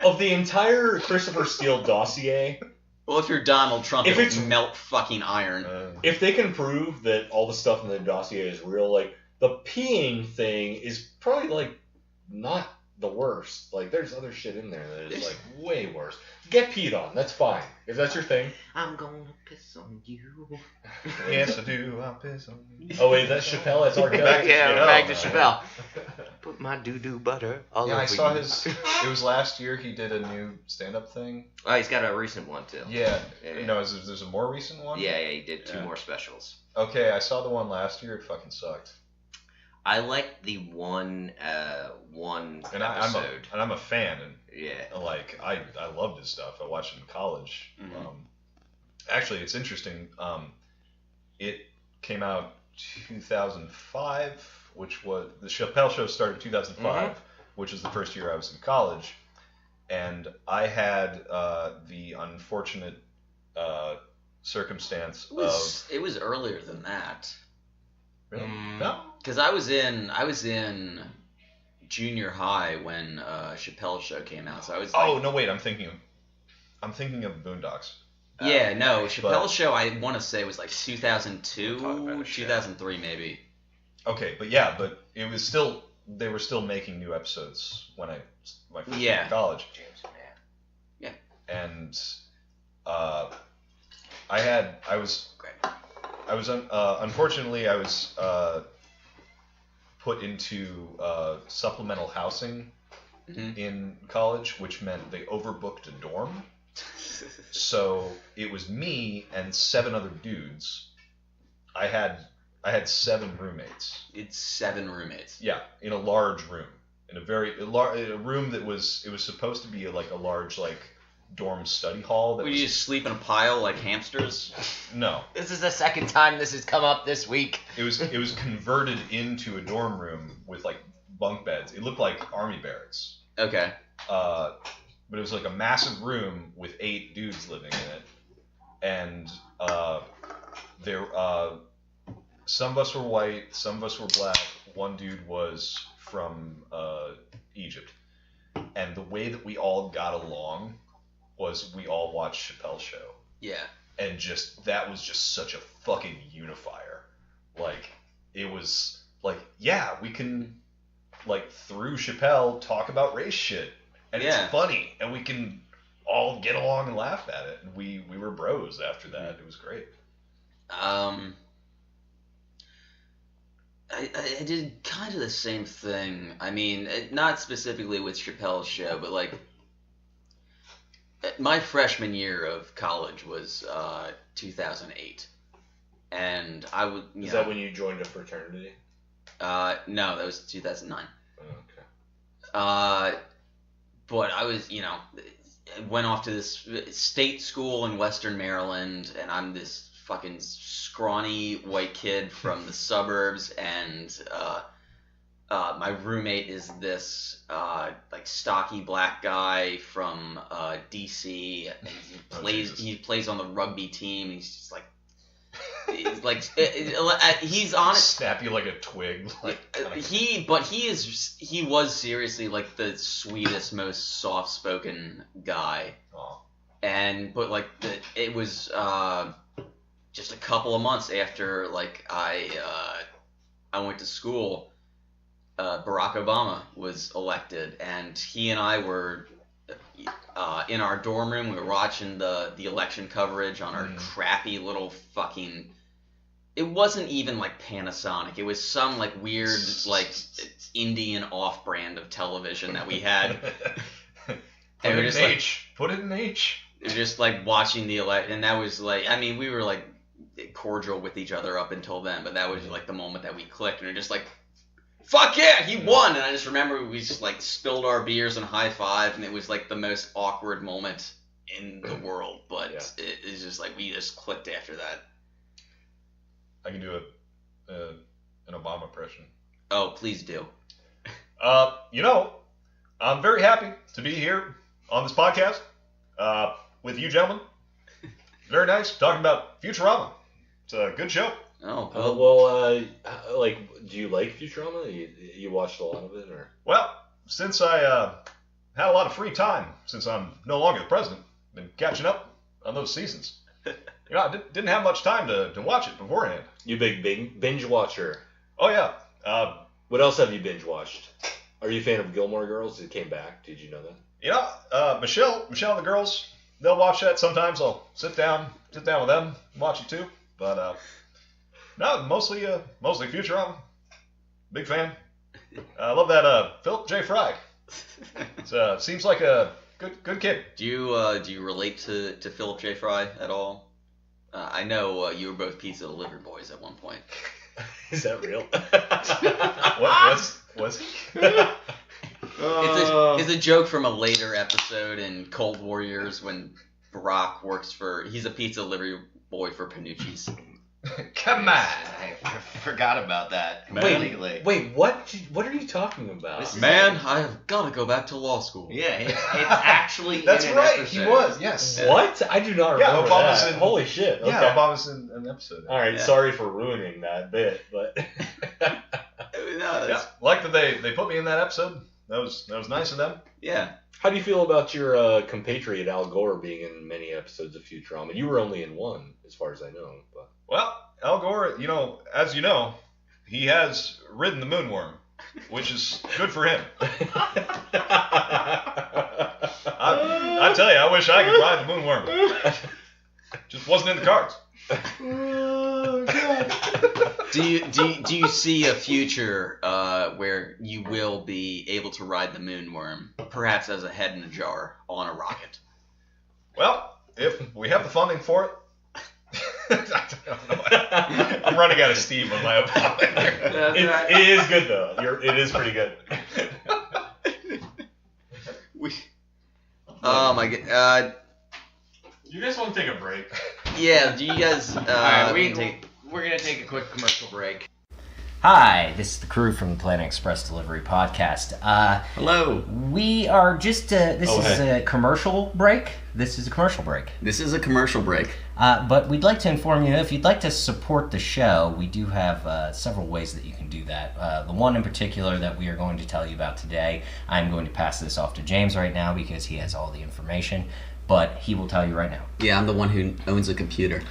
of the entire Christopher Steele dossier, Well, if you're Donald Trump, If it'll it's- melt fucking iron. if they can prove that all the stuff in the dossier is real, like the peeing thing is probably like not the worst. Like there's other shit in there that is like way worse. Get peed on. That's fine. If that's your thing. I'm gonna piss on you. Yes, I do. I'll piss on you. Oh wait, that's Chappelle. That's R. Kelly. Yeah, back to man. Chappelle. Put my doo-doo butter all Yeah, over I saw you. his. It was last year. He did a new stand-up thing. Oh, he's got a recent one too. Yeah. Yeah. No, there's a more recent one. Yeah, he did two Yeah. more specials. Okay, I saw the one last year. It fucking sucked. I liked the one And episode. I'm a fan, and Yeah. like I loved his stuff. I watched him in college. Mhm. Actually, it's interesting. It came out 2005, which was the Chappelle Show started 2005, which was the first year I was in college, and I had the unfortunate circumstance It was earlier than that. really? Mm. No. Because I was in junior high when Chappelle's Show came out, so I was like, Oh no, wait. I'm thinking of Boondocks. yeah, no, But- Chappelle's Show I want to say was like We'll talk about 2002, it, shit. 2003 maybe. Okay, but it was still they were still making new episodes when I first Yeah. went to college. James, man. And unfortunately I was put into supplemental housing Mhm. in college, which meant they overbooked a dorm. So it was me and 7 other dudes. I had 7 roommates. It's 7 roommates. Yeah, in a large room, in a room that was supposed to be like a large like dorm study hall. That Would was, you just sleep in a pile like hamsters? no, This is the second time this has come up this week. it was converted into a dorm room with like bunk beds. It looked like army barracks, Okay. but it was like a massive room with 8 dudes living in it, and there some of us were white, some of us were black. One dude was from Egypt, and the way that we all got along was we all watched Chappelle's Show, Yeah. and that was just such a fucking unifier. Like it was like, yeah, we can like through Chappelle talk about race shit, and Yeah. it's funny, and we can all get along and laugh at it, and we were bros after that. It was great. I did kind of the same thing. I mean, not specifically with Chappelle's Show, but like my freshman year of college was 2008, and I would. Is that when you joined a fraternity? No, that was 2009. Okay. But I was, went off to this state school in Western Maryland, and I'm this fucking scrawny white kid from the suburbs, and my roommate is this like stocky black guy from DC, and he plays on the rugby team. He's just like he's honest. Snap you like a twig. Like, He was seriously like the sweetest, most soft-spoken guy, Aw. but it was just a couple of months after like I went to school, Barack Obama was elected, and he and I were in our dorm room. We were watching the election coverage on our crappy little fucking. It wasn't even like Panasonic. It was some like weird like Indian off-brand of television that we had. Put And it we're in just like, H. Put it in H. we were just like watching the elect, and that was like, I mean, we were like cordial with each other up until then, but that was like the moment that we clicked, and we're just like, fuck yeah, he won! And I just remember we just like spilled our beers and high-fived, and it was like the most awkward moment in the world, but Yeah. it's just like we just clicked after that. I can do an Obama impression. Oh, please do. I'm very happy to be here on this podcast with you gentlemen. Very nice talking about Futurama. It's a good show. Oh, Do you like Futurama? You watched a lot of it, or? Well, since I had a lot of free time, since I'm no longer the president, been catching up on those seasons. I didn't have much time to watch it beforehand. You big binge watcher. Oh yeah. What else have you binge watched? Are you a fan of Gilmore Girls? It came back. Did you know that? Michelle and the girls, they'll watch that sometimes. I'll sit down with them, watch it too. But no, mostly Futurama. Big fan. I love that Philip J. Fry. Seems like a good kid. do you relate to Philip J. Fry at all? I know you were both pizza delivery boys at one point. Is that real? What was he? It's a joke from a later episode in Cold Warriors when Brock he's a pizza delivery boy for Panucci's. Come on. I forgot about that completely. Wait, what are you talking about? This is- Man, I've got to go back to law school. Yeah, it's actually That's in an right. episode. He was. Yes. What? I do not Yeah, remember Obama's that. in- Holy shit. Okay. Yeah, Obama's in an episode. All right, Yeah. sorry for ruining that bit, but No, Yeah, that's, like that they put me in that episode. That was nice of them. yeah. how do you feel about your compatriot Al Gore being in many episodes of Futurama? You were only in one, as far as I know. But Well, Al Gore, as you know, he has ridden the moonworm, which is good for him. I tell you, I wish I could ride the moonworm. Just wasn't in the cards. Do you see a future where you will be able to ride the moonworm, perhaps as a head in a jar on a rocket? Well, if we have the funding for it. I don't know. I'm running out of steam on my opponent. it is good though. It is pretty good. Oh my god. You guys want to take a break? Yeah. Do you guys? All right, we're going to take a quick commercial break. Hi, this is the crew from the Planet Express Delivery Podcast. Hello. We are just, this is hey. a commercial break. This is a commercial break. This is a commercial break. But we'd like to inform you, if you'd like to support the show, we do have several ways that you can do that. The one in particular that we are going to tell you about today, I'm going to pass this off to James right now because he has all the information, but he will tell you right now. Yeah, I'm the one who owns a computer.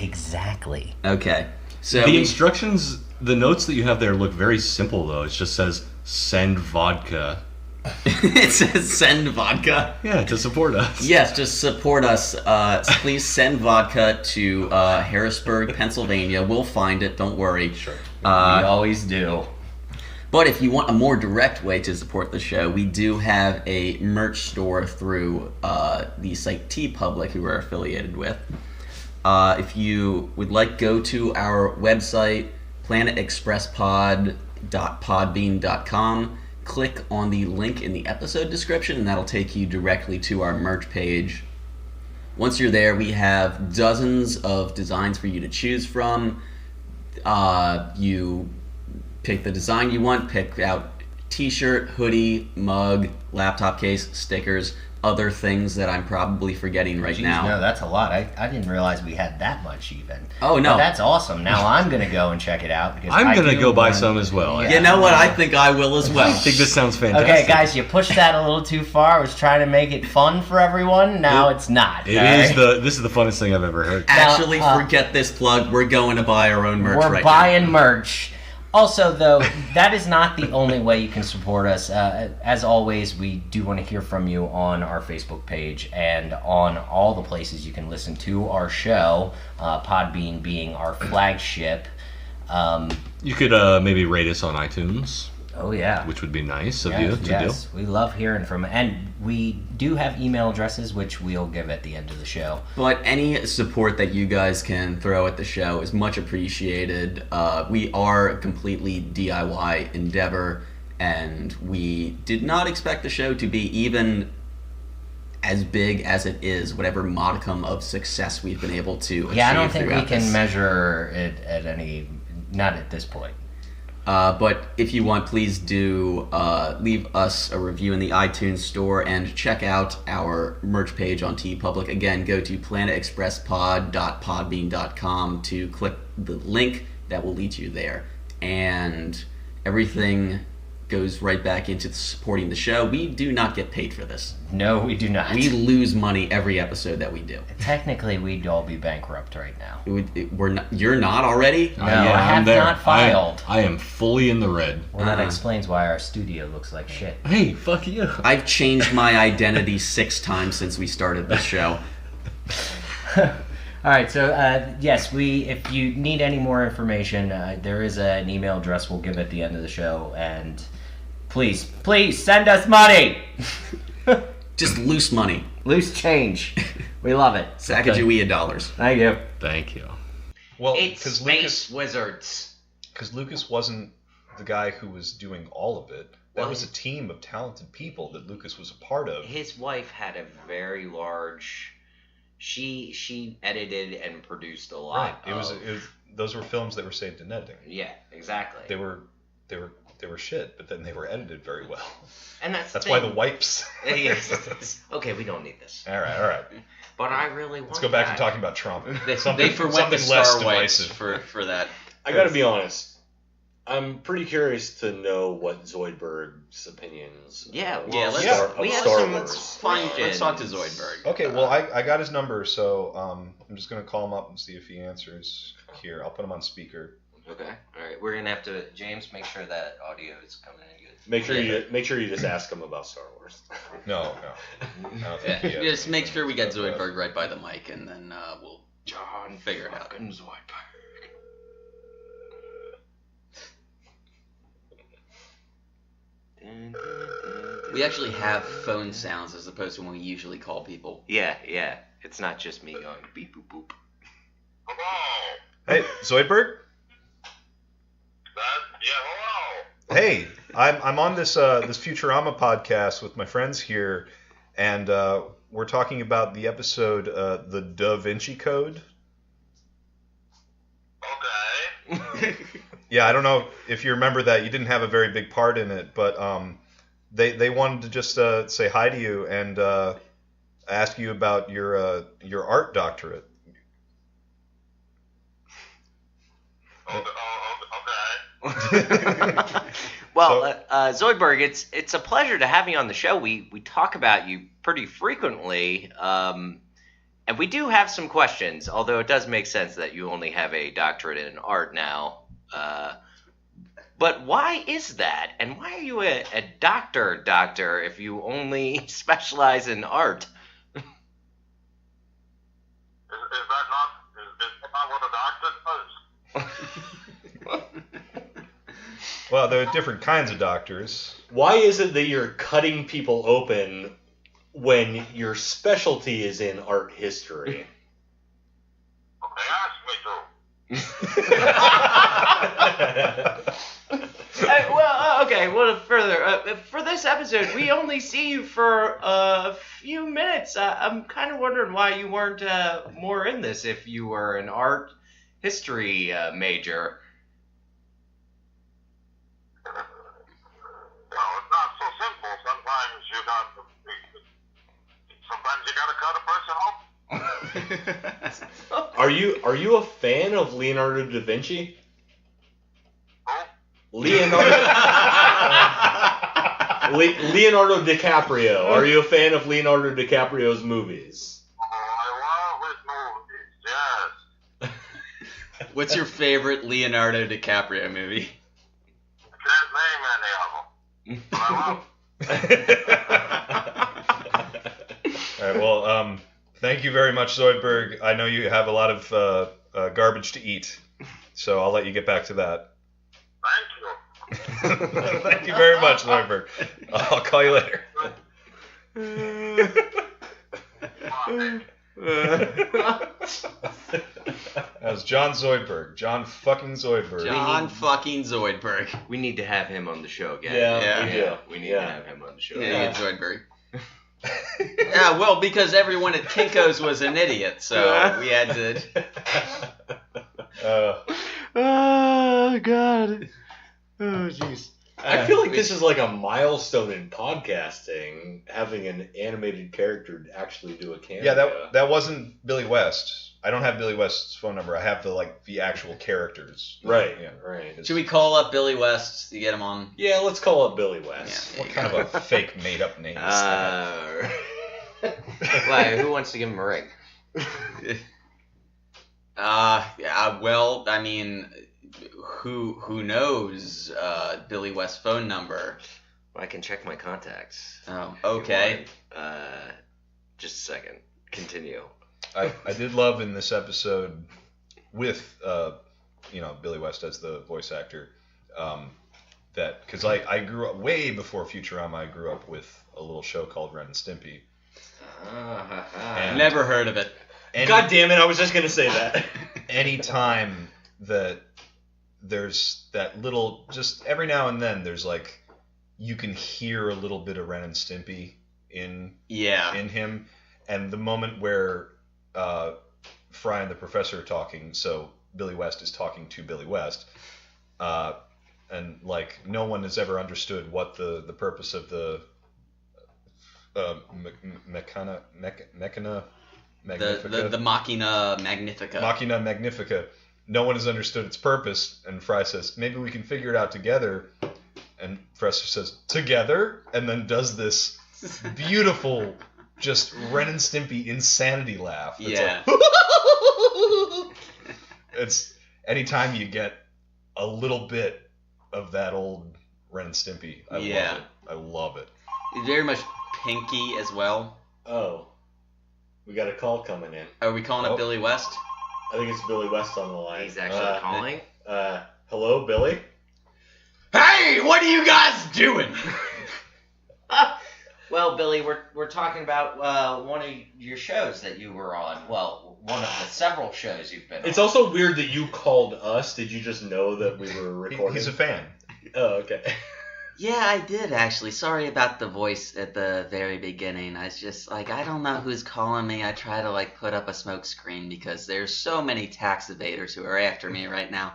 Exactly. Okay. So The instructions, the notes that you have there look very simple, though. It just says, send vodka. it says send vodka. Yeah, to support us. Yes, just support us. Please send vodka to Harrisburg, Pennsylvania. We'll find it. Don't worry. Sure. We always do. But if you want a more direct way to support the show, we do have a merch store through the site TeePublic, who we're affiliated with. If you would like, go to our website, planetexpresspod.podbean.com. Click on the link in the episode description, and that'll take you directly to our merch page. Once you're there, we have dozens of designs for you to choose from. You pick the design you want, pick out t-shirt, hoodie, mug, laptop case, stickers, other things that I'm probably forgetting right Jeez, now. No, that's a lot. I didn't realize we had that much even. Oh, no. But that's awesome. Now I'm going to go and check it out. Because I'm going to do go buy want- some as well. Yeah. You know what? I think I will as well. I think this sounds fantastic. Okay, guys, you pushed that a little too far. I was trying to make it fun for everyone. Now it's not. This is the funnest thing I've ever heard. Actually, Now, forget this plug. We're going to buy our own merch We're right buying merch. Also, though, that is not the only way you can support us. As always, we do want to hear from you on our Facebook page and on all the places you can listen to our show, Podbean being our flagship. You could maybe rate us on iTunes, Oh, yeah. which would be nice of you to Yes, we love hearing from, and we do have email addresses, which we'll give at the end of the show. now. But any support that you guys can throw at the show is much appreciated. We are a completely DIY endeavor, and we did not expect the show to be even as big as it is, whatever modicum of success we've been able to achieve. Yeah, I don't think we throughout can this. measure it at any, not at this point. But if you want, please do leave us a review in the iTunes store and check out our merch page on TeePublic. Again, go to planetexpresspod.podbean.com to click the link that will lead you there. And everything goes right back into supporting the show. We do not get paid for this. No, we do not. We lose money every episode that we do. Technically, we'd all be bankrupt right now. We're not, you're not already? No, I have there. not filed. I am fully in the red. Well, that explains why our studio looks like shit. Hey, fuck you. I've changed my identity 6 times since we started this show. All right, so yes, if you need any more information, there is an email address we'll give at the end of the show, and please send us money. Just loose money. Loose change. We love it. Sacagawea dollars. Thank you. Thank you. Well, It's because Space Wizards. Lucas wasn't the guy who was doing all of it. That Well, was a team of talented people that Lucas was a part of. His wife had a very large. She edited and produced a lot. Right. It was those were films that were saved in editing. Yeah, exactly. They were shit, but then they were edited very well. And that's why the wipes. Yes. Okay, we don't need this. All right. But I really want. Let's go back that. to talking about Trump. They Something forwent the less star wipes divisive. for that. I gotta be honest. I'm pretty curious to know what Zoidberg's opinions. Yeah, well, Yeah, let's- we have Star some Wars. Let's talk to Zoidberg. Okay, well, I got his number, so I'm just gonna call him up and see if he answers. Here, I'll put him on speaker. Okay, all right. We're gonna have to, James, make sure that audio is coming in good. Make sure you just ask him about Star Wars. No. I don't think he has Just make anything sure we get to do with Zoidberg right by the mic, and then we'll John figure it out. fucking Zoidberg. We actually have phone sounds as opposed to when we usually call people. Yeah. It's not just me going beep boop boop. Hey, Zoidberg? Hey, I'm on this Futurama podcast with my friends here, and we're talking about the episode the Duh-Vinci Code. Okay. Yeah, I don't know if you remember that. You didn't have a very big part in it, but they wanted to just say hi to you and ask you about your art doctorate. Well, Zoidberg, it's a pleasure to have you on the show. We talk about you pretty frequently, and we do have some questions. Although it does make sense that you only have a doctorate in art now. But why is that? And why are you a doctor if you only specialize in art? Is that not what a doctor does? Well, there are different kinds of doctors. Why is it that you're cutting people open when your specialty is in art history? They asked me to. Okay. Well, further for this episode, we only see you for a few minutes. I'm kind of wondering why you weren't more in this if you were an art history major. No, it's not so simple. Sometimes you gotta cut a person open. Are you a fan of Leonardo da Vinci? Who? Leonardo DiCaprio. Are you a fan of Leonardo DiCaprio's movies? I love his movies, yes. What's your favorite Leonardo DiCaprio movie? I can't name any of them. But I love All right, well, thank you very much, Zoidberg. I know you have a lot of garbage to eat, so I'll let you get back to that. Thank you. Thank you very much, Zoidberg. I'll call you later. That was John Zoidberg. John fucking Zoidberg. John fucking Zoidberg. We need to have him on the show again. Yeah, we do. We need to have him on the show. Yeah, you get Zoidberg. Yeah, well, because everyone at Kinko's was an idiot, so we had to. Oh God. Oh jeez. I feel like this is like a milestone in podcasting, having an animated character actually do a cameo. Yeah, that wasn't Billy West. I don't have Billy West's phone number. I have the actual characters. Right. Yeah. Right. Should we call up Billy West to get him on? Yeah, let's call up Billy West. Yeah, What kind of a fake made up name is that? Why? Who wants to give him a ring? Yeah, well, I mean, who knows Billy West's phone number? Well, I can check my contacts. Oh, okay. Just a second. Continue. I did love in this episode with Billy West as the voice actor, that because I grew up way before Futurama. I grew up with a little show called Ren and Stimpy. And Never heard of it. God damn it! I was just gonna say that. Anytime that there's that little, just every now and then there's like, you can hear a little bit of Ren and Stimpy in him, and the moment where Fry and the Professor are talking, so Billy West is talking to Billy West, and like no one has ever understood what the purpose of the Machina Magnifica. The Machina Magnifica. Machina Magnifica. No one has understood its purpose, and Fry says, maybe we can figure it out together. And Professor says, together? And then does this beautiful, just Ren and Stimpy insanity laugh. It's like, it's anytime you get a little bit of that old Ren and Stimpy, I love it. I love it. It's very much Pinky as well. Oh. We got a call coming in. Are we calling up Billy West? I think it's Billy West on the line. He's actually calling? Hello, Billy? Hey, what are you guys doing? Well, Billy, we're talking about one of your shows that you were on. Well, one of the several shows you've been on. It's also weird that you called us. Did you just know that we were recording? He's a fan. Oh, okay. Yeah, I did actually. Sorry about the voice at the very beginning. I was just like, I don't know who's calling me. I try to like put up a smoke screen because there's so many tax evaders who are after me right now.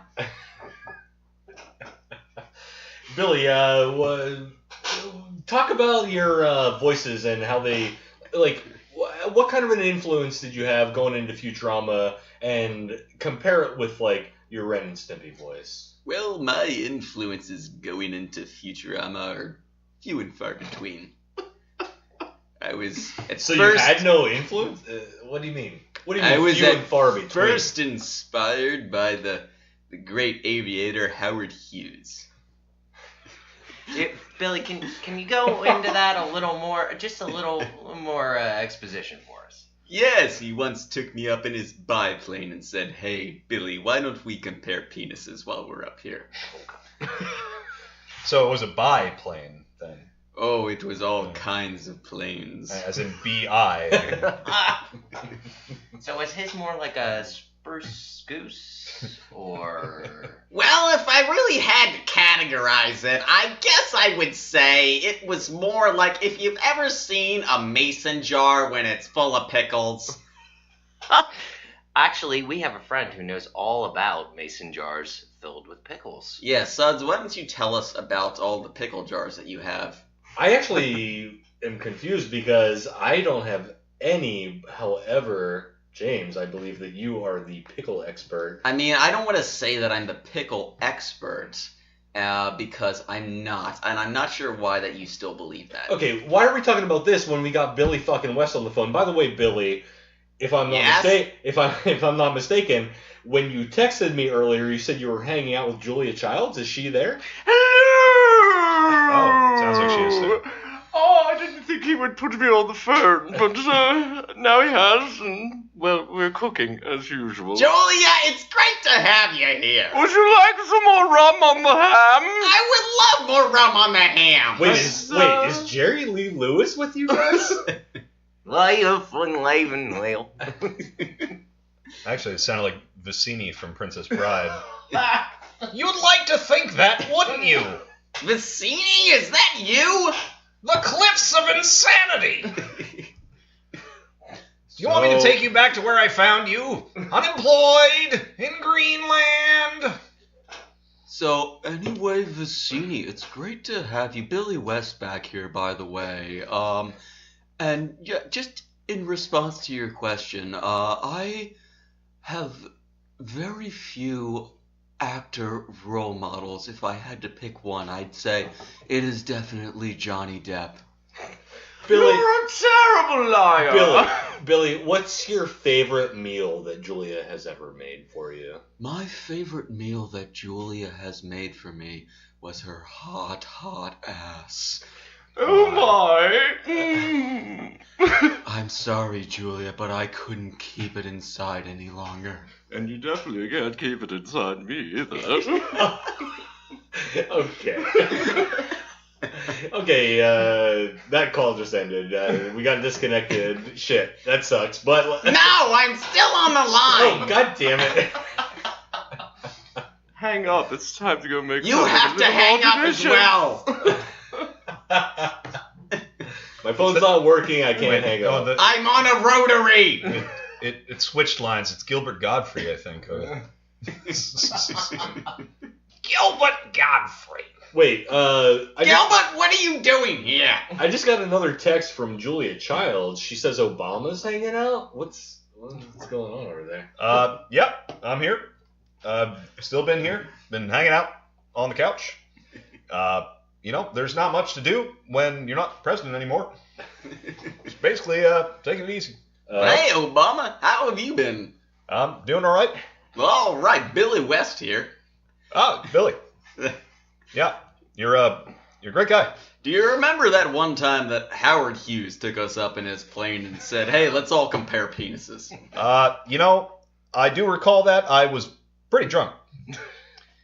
Billy, talk about your voices and how they, like, what kind of an influence did you have going into Futurama, and compare it with, like, your Ren and Stimpy voice. Well, my influences going into Futurama are few and far between. I was at So first, you had no influence? What do you mean? What do you mean I was few at and far between? first inspired by the great aviator Howard Hughes. Billy, can you go into that a little more, just a little more exposition for us? Yes, he once took me up in his biplane and said, "Hey, Billy, why don't we compare penises while we're up here?" So it was a biplane then. Oh, it was all kinds of planes. As in B-I. So was his more like a spruce goose, or? Well, if I really had to categorize it, I guess I would say it was more like if you've ever seen a mason jar when it's full of pickles. Actually, we have a friend who knows all about mason jars filled with pickles. Yeah, Suds, why don't you tell us about all the pickle jars that you have? I actually am confused because I don't have any. However, James, I believe that you are the pickle expert. I mean, I don't want to say that I'm the pickle expert, because I'm not, and I'm not sure why that you still believe that. Okay, why are we talking about this when we got Billy fucking West on the phone? By the way, Billy, if I'm not if I'm not mistaken, when you texted me earlier, you said you were hanging out with Julia Childs. Is she there? Oh, sounds like she is there. Oh, I didn't think he would put me on the phone, but now he has, and, well, we're cooking, as usual. Julia, it's great to have you here. Would you like some more rum on the ham? I would love more rum on the ham. Wait, is Jerry Lee Lewis with you guys? Life and living well. Actually, it sounded like Vicini from Princess Bride. You'd like to think that, wouldn't you? Vicini, is that you? The cliffs of insanity! You want me to take you back to where I found you? Unemployed, in Greenland. So, anyway, Vicini, it's great to have you. Billy West back here, by the way. And yeah, just in response to your question, I have very few actor role models. If I had to pick one, I'd say it is definitely Johnny Depp. Billy, You're a terrible liar. Billy, what's your favorite meal that Julia has ever made for you? My favorite meal that Julia has made for me was her hot, hot ass. Oh my. Mm. I'm sorry, Julia, but I couldn't keep it inside any longer. And you definitely can't keep it inside me either. Okay. Okay, that call just ended. We got disconnected. Shit, that sucks. But No, I'm still on the line! oh, god damn it! Hang up. It's time to go make You some have to little hang up as alterations. well! My phone's not working. I can't hang no, up. I'm on a rotary! It switched lines. It's Gilbert Godfrey, I think. Gilbert Godfrey. Wait, Gilbert, what are you doing here? I just got another text from Julia Childs. She says Obama's hanging out. What's going on over there? Yep, I'm here. Still been here. Been hanging out on the couch. There's not much to do when you're not president anymore. Just basically, taking it easy. Hey, Obama, how have you been? I'm doing all right. All right, Billy West here. Ah, Billy. Yeah, you're a great guy. Do you remember that one time that Howard Hughes took us up in his plane and said, hey, let's all compare penises? I do recall that. I was pretty drunk.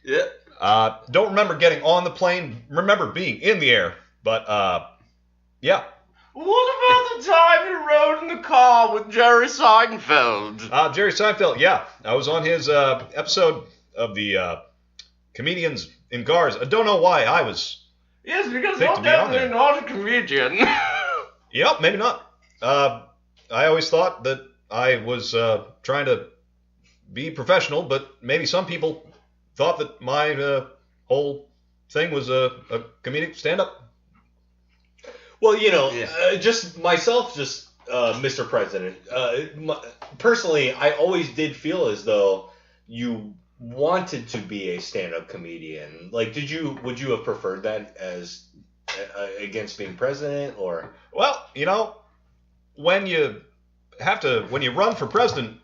Yeah. Don't remember getting on the plane. Remember being in the air, but yeah. What about the time you rode in the car with Jerry Seinfeld? Jerry Seinfeld. Yeah, I was on his episode of the Comedians in Cars. I don't know why I was. Yes, because Think I'm to be on definitely there. not a comedian. Yep, maybe not. I always thought that I was trying to be professional, but maybe some people thought that my whole thing was a comedic stand-up. Well, you know, Yeah. just myself, Mr. President. Personally, I always did feel as though you wanted to be a stand-up comedian. Like, would you have preferred that as against being president, or? Well, when you run for president,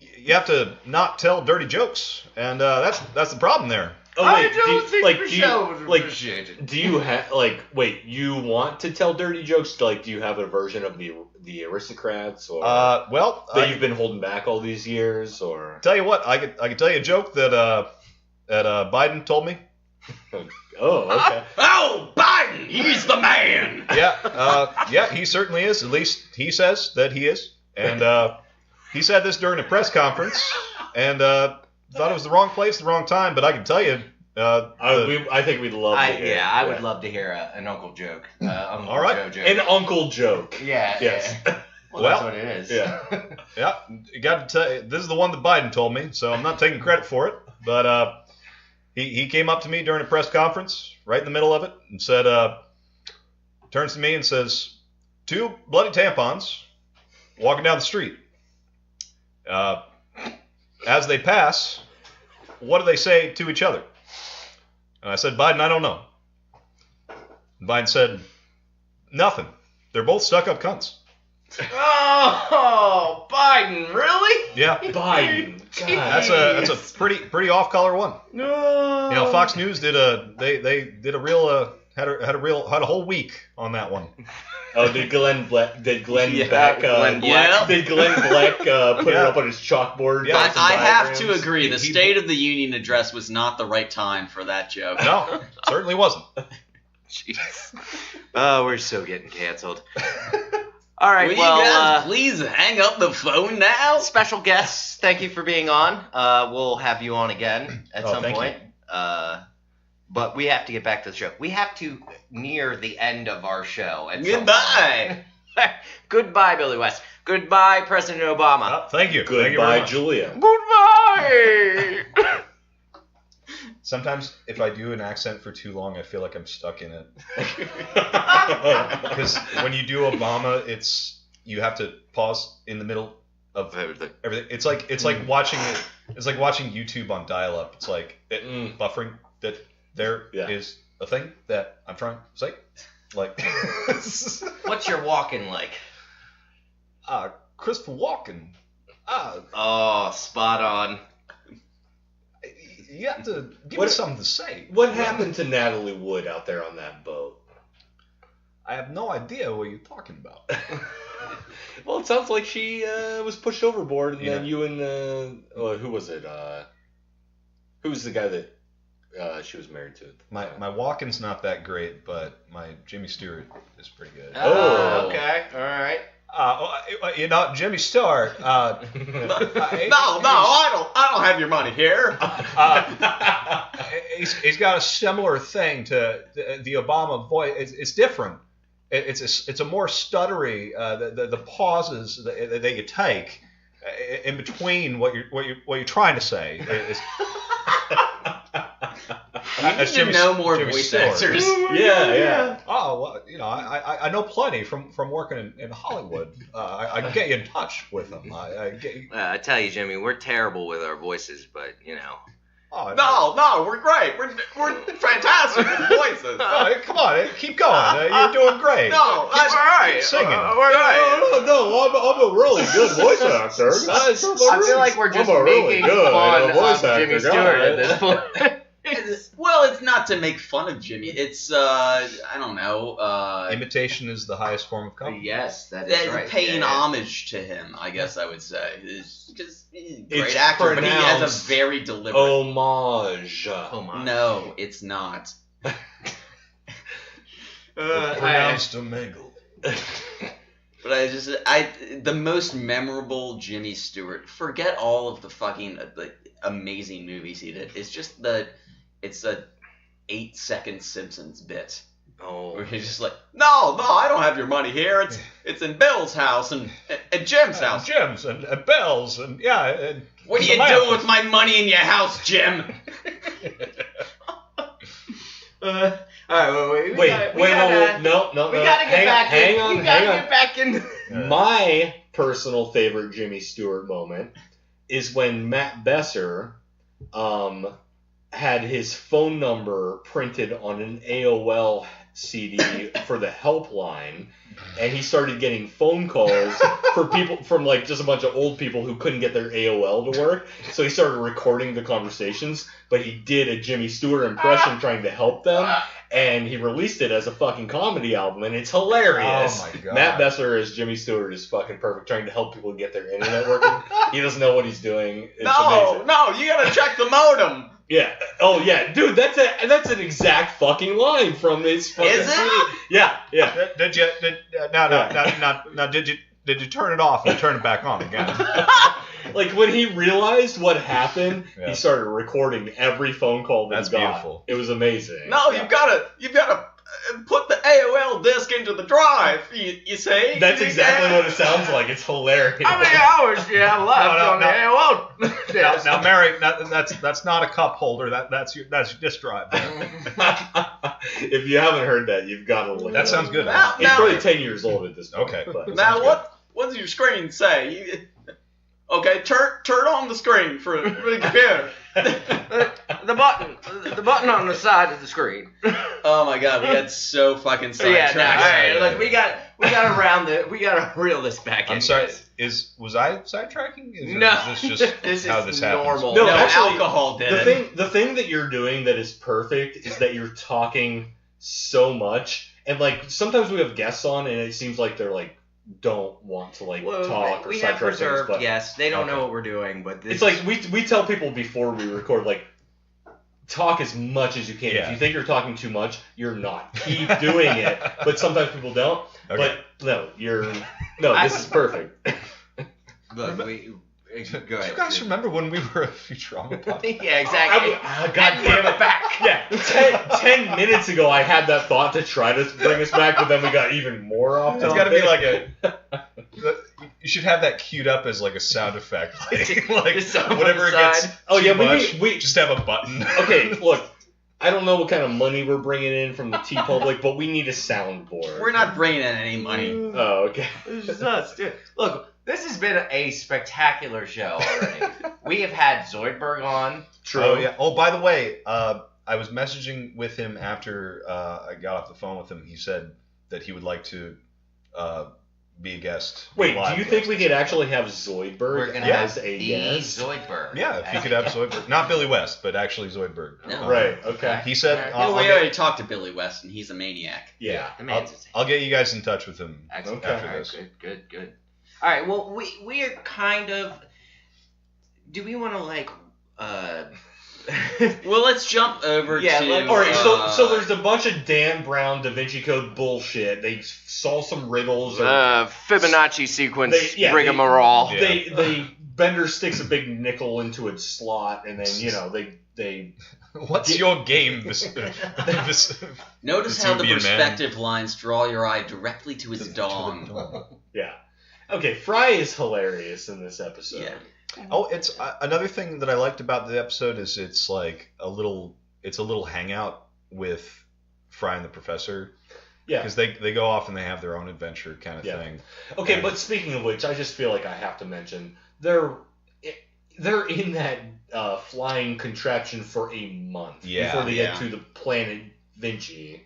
you have to not tell dirty jokes, and that's the problem there. Oh, I wait, don't think like, Michelle would like, appreciate it. do you have wait? You want to tell dirty jokes? Like, do you have a version of the aristocrats, or Well, that you've been holding back all these years, or? tell you what, I could tell you a joke that Biden told me. Oh, okay. Oh, Biden, he's the man! Yeah, he certainly is. At least he says that he is. And he said this during a press conference, and thought it was the wrong place, the wrong time. But I can tell you, I think we'd love to hear. I would love to hear an uncle joke. Uncle All right. Joe joke. An uncle joke. Yeah. Yes. Yeah. Well, that's what it is. Yeah. yeah, you got to tell you, this is the one that Biden told me, so I'm not taking credit for it. But he came up to me during a press conference, right in the middle of it, and said, turns to me and says, 2 bloody tampons walking down the street. As they pass, what do they say to each other? And I said, Biden, I don't know. And Biden said, nothing. They're both stuck-up cunts. Oh, Biden, really? Yeah, Biden. God. that's a pretty off-color one. No. Fox News did a whole week on that one. Oh, did Glenn Beck? Glenn Black. Did Glenn Black put it Yeah. up on his chalkboard? Yeah. I have to diagrams? agree. The He- State of the Union address was not the right time for that joke. No, certainly wasn't. Jeez. Oh, we're so getting canceled. All right, Will you well, guys please hang up the phone now? special guests, thank you for being on. We'll have you on again at some thank point. But we have to get back to the show. We have to near the end of our show. Goodbye. Goodbye, Billy West. Goodbye, President Obama. Oh, thank you. Thank you very Goodbye, much. Julia. Goodbye. Sometimes if I do an accent for too long, I feel like I'm stuck in it. Because when you do Obama, you have to pause in the middle of everything. It's like watching it. It's like watching YouTube on dial-up. It's like buffering. That there is a thing that I'm trying to say. Like, What's your walking like? Christopher Walken. Oh, spot on. You have to give me something to say. What happened to Natalie Wood out there on that boat? I have no idea what you're talking about. Well, it sounds like she was pushed overboard, and then you and who was it? Who was the guy that she was married to? My Walken's not that great, but my Jimmy Stewart is pretty good. Oh, okay, all right. Jimmy Stewart. No, I don't have your money here. He's got a similar thing to the Obama voice. It's different. It's a more stuttery. The pauses that you take in between what you're trying to say. You need to know more voice actors. Yeah. Oh, well, I know plenty from working in Hollywood. I can get you in touch with them. I tell you, Jimmy, we're terrible with our voices, but Oh, No, we're great. We're fantastic with voices. Oh, come on, keep going. You're doing great. No, that's all right. Keep singing. We're right. No, I'm a really good voice actor. I feel like we're just making fun of Jimmy Stewart at this point. Well, it's not to make fun of Jimmy. It's I don't know. Imitation is the highest form of compliment. Yes, that is right. Paying homage to him, I guess I would say, because he's a great It's actor, but he has pronounced a very deliberate. Homage. No, it's not. Pronounced omegle. But the most memorable Jimmy Stewart. Forget all of the fucking amazing movies he did. It's just it's a 8-second Simpsons bit. Oh. Where he's just like, no, I don't have your money here. It's in Bill's house and Jim's house. Jim's and Bell's and And what are you doing with my money in your house, Jim? All right, Wait, no. We gotta get back in. Hang on. Get back in. My personal favorite Jimmy Stewart moment is when Matt Besser had his phone number printed on an AOL CD for the helpline, and he started getting phone calls from just a bunch of old people who couldn't get their AOL to work. So he started recording the conversations, but he did a Jimmy Stewart impression trying to help them, and he released it as a fucking comedy album, and it's hilarious. Oh my god. Matt Besser as Jimmy Stewart is fucking perfect, trying to help people get their internet working. He doesn't know what he's doing. It's amazing. No, you gotta check the modem. Yeah. Oh yeah, dude. That's an exact fucking line from his fucking Is it? CD. Yeah. Did you turn it off and turn it back on again? Like when he realized what happened, Yeah. he started recording every phone call that That's he got. beautiful. It was amazing. No, you've gotta put the AOL disc into the drive. You see? That's exactly what it sounds like. It's hilarious. How many hours do you have left on the AOL? Now, Mary, that's not a cup holder. That's your disk drive. If you haven't heard that, you've got to look. That it sounds up. good. It's probably 10 years old at this point. Okay. But Now what does your screen say? Okay, turn on the screen for the computer. The button on the side of the screen. Oh my god, we got so fucking sidetracked. All right, look, we got we gotta reel this back in. I'm sorry. Was I sidetracking? No, Is this just this how is this happens? normal. No, No, actually, alcohol did it. the thing that you're doing that is perfect is that you're talking so much, and sometimes we have guests on, and it seems like they're don't want to talk or we have sidetrack things, reserved but guests. They don't know what we're doing, but it's like we tell people before we record, talk as much as you can. Yeah. If you think you're talking too much, you're not. Keep doing it. But sometimes people don't. Okay. But this is perfect. look, Go ahead. You guys remember when we were a Futurama podcast? Yeah, exactly. God damn it. Back. Yeah, 10 minutes ago I had that thought to try to bring us back, but then we got even more off It's got to be like you should have that queued up as like a sound effect, like Just on whatever the it gets. side. Oh, yeah, too we much, need- we- just have a button. Okay, look, I don't know what kind of money we're bringing in from the T-Public, but we need a soundboard. We're not bringing in any money. Oh, okay. This is us, dude. Look, this has been a spectacular show already. We have had Zoidberg on. True. Oh yeah. Oh, by the way, I was messaging with him after I got off the phone with him. He said that he would like to be a guest. Wait, live do you think guest. we could actually have We're Zoidberg gonna as have a the guest? Zoidberg. Yeah, if you could have Zoidberg, not Billy West, but actually Zoidberg. No. Right, okay. He said, Yeah, Yeah, I'll, we get, already talked to Billy West, and he's a maniac. Yeah. The man's insane. I'll get you guys in touch with him Excellent. Okay. after All right, this. good. All right, well, we are kind of. Do we want to like? Well, let's jump over Yeah, to. let's- All right, so there's a bunch of Dan Brown Da-Vinci Code bullshit. They solve some riddles. Or Fibonacci sequence rigmarole. Yeah. they Bender sticks a big nickel into its slot, and then they What's your game, this Notice the how the Tubian man. perspective lines draw your eye directly to his dong. yeah. Okay, Fry is hilarious in this episode. Yeah. Oh, it's another thing that I liked about the episode is it's like a little hangout with Fry and the Professor. Yeah. Because they go off and they have their own adventure kind of Yeah. thing. Okay, but speaking of which, I just feel like I have to mention they're in that flying contraption for a month Yeah, before they yeah. get to the planet Vinci.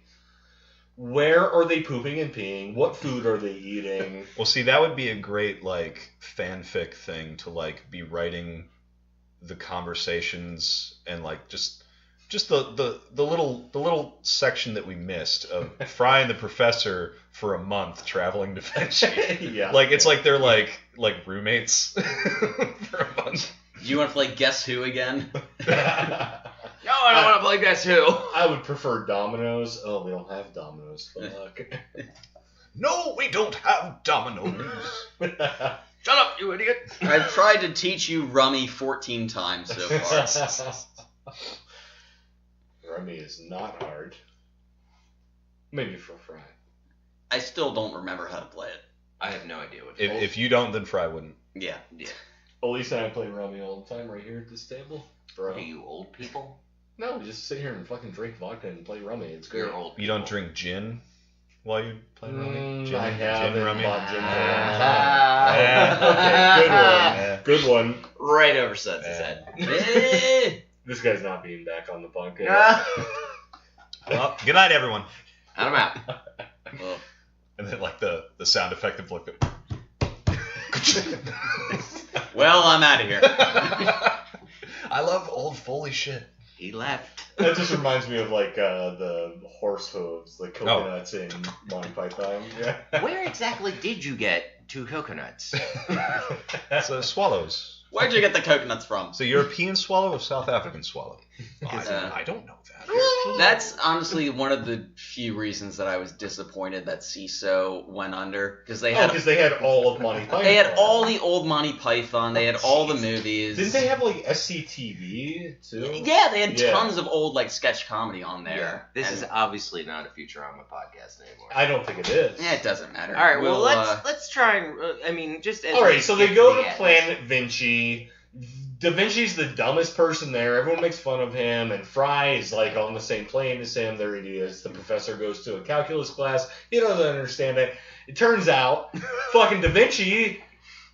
Where are they pooping and peeing? What food are they eating? Well, see, that would be a great like fanfic thing to like be writing the conversations and like just the little section that we missed of Fry and the Professor for a month traveling to Vinci. Yeah. Like it's like they're like roommates for a month. Do you want to play Guess Who again? No, I don't want to play Guess Who. I would prefer dominoes. Oh, we don't have dominoes. Fuck. No, we don't have dominoes. Shut up, you idiot. I've tried to teach you Rummy 14 times so far. Rummy is not hard. Maybe for Fry. I still don't remember how to play it. I have no idea what. If you don't, then Fry wouldn't. Yeah. Elise and I play Rummy all the time right here at this table. Bro. Are you old people? No, we just sit here and fucking drink vodka and play Rummy. It's great. You're old. You don't drink gin while you play Rummy? Gin, I haven't gin Rummy? bought gin for a long Yeah. time. Okay, good one. Yeah. Good one. Right over Suds' head. Eh. This guy's not being back on the podcast. Well, good night, everyone. I'm out. Well, And then like the sound effect of like the. well, I'm out of here. I love old Foley shit. He left. That just reminds me of like the horse hooves, the coconuts in Monty Python. Yeah. Where exactly did you get 2 coconuts? So swallows. Where'd you get the coconuts from? So European swallow or South African swallow? Uh, I don't know that. That's honestly one of the few reasons that I was disappointed that CISO went under because they Oh, had because they had all of Monty Python. they had all the old Monty Python, they had all the movies. Didn't they have like SCTV too? Yeah, they had Yeah. tons of old like sketch comedy on there. This And- is obviously not a Futurama podcast anymore. I don't think it is. yeah, it doesn't matter. All right, well, We'll, let's try and I mean just as All we right, so they get go the to end. Planet Vinci. Da Vinci's the dumbest person there. Everyone makes fun of him, and Fry is like on the same plane as him. They're idiots. The professor goes to a calculus class. He doesn't understand it. It turns out, fucking Da Vinci,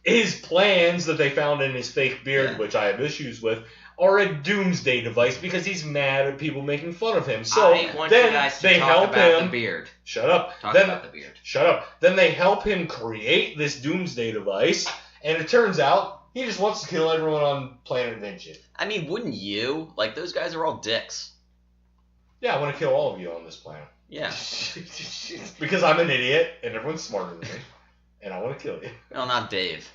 his plans that they found in his fake beard, Yeah. which I have issues with, are a doomsday device because he's mad at people making fun of him. So I want you then guys to they talk help about him. the beard. Shut up. Talk then about the beard. Shut up. Then they help him create this doomsday device, and it turns out he just wants to kill everyone on Planet Vinci. I mean, wouldn't you? Like those guys are all dicks. Yeah, I want to kill all of you on this planet. Yeah. Because I'm an idiot, and everyone's smarter than me, and I want to kill you. Well, not Dave.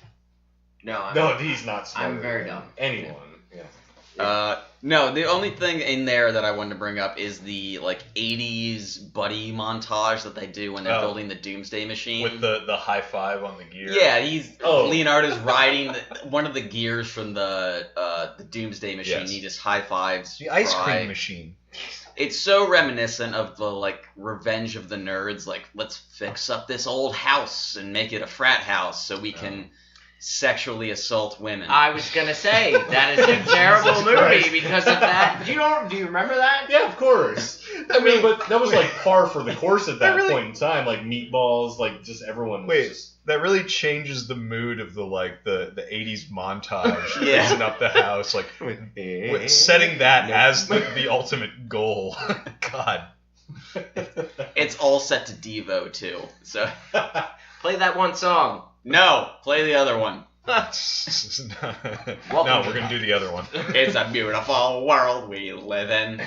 No, No, he's not smarter I'm very than dumb. anyone. Yeah. No, the only thing in there that I wanted to bring up is the 80s buddy montage that they do when they're building the Doomsday Machine. With the high five on the gear. Yeah, Leonardo's riding one of the gears from the Doomsday Machine. Yes. He just high fives. The ice Fry. cream machine. It's so reminiscent of the Revenge of the Nerds. Let's fix up this old house and make it a frat house so we can sexually assault women. I was gonna say that is a terrible movie Christ. because of that. Do you remember that? Yeah, of course. I mean, but that was par for the course at that point in time. Meatballs, just everyone. Was just... that really changes the mood of the 80s montage. Yeah. Fixing up the house, setting that as the ultimate goal. God. It's all set to Devo too. So Play that one song. no, play the other one. No, we're gonna do the other one. It's a beautiful world we live in.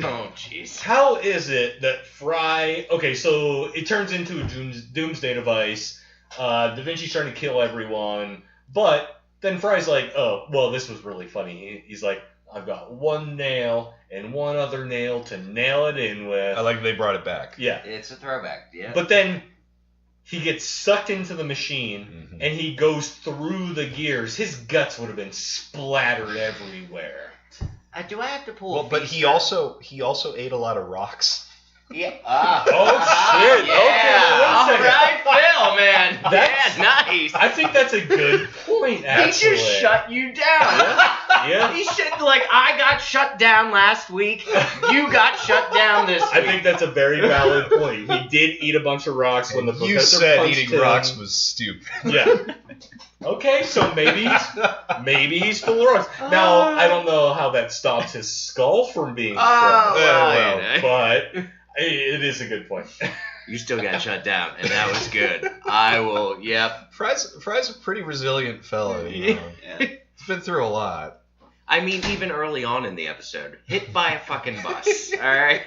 Oh, jeez. How is it that Fry... Okay, so it turns into a doomsday device. Da-Vinci's trying to kill everyone. But then Fry's like, oh, well, this was really funny. He's like, I've got one nail and one other nail to nail it in with. I like they brought it back. Yeah. It's a throwback, yeah. But then he gets sucked into the machine, and he goes through the gears. His guts would have been splattered everywhere. Do I have to pull? Well, but he also ate a lot of rocks. Yeah. Oh, shit. Yeah. Okay, All wait a second. right, Phil, man. That's- nice. I think that's a good point, He actually. just shut you down. Yeah. He should I got shut down last week. You got shut down this week. I think that's a very valid point. He did eat a bunch of rocks when the You professor said punched eating him. rocks was stupid. Yeah. Okay, so maybe he's full of rocks. Now, I don't know how that stops his skull from being crushed, but it is a good point. You still got shut down, and that was good. I will. Yep. Fry's a pretty resilient fellow. You know? He's been through a lot. I mean, even early on in the episode, hit by a fucking bus. All right,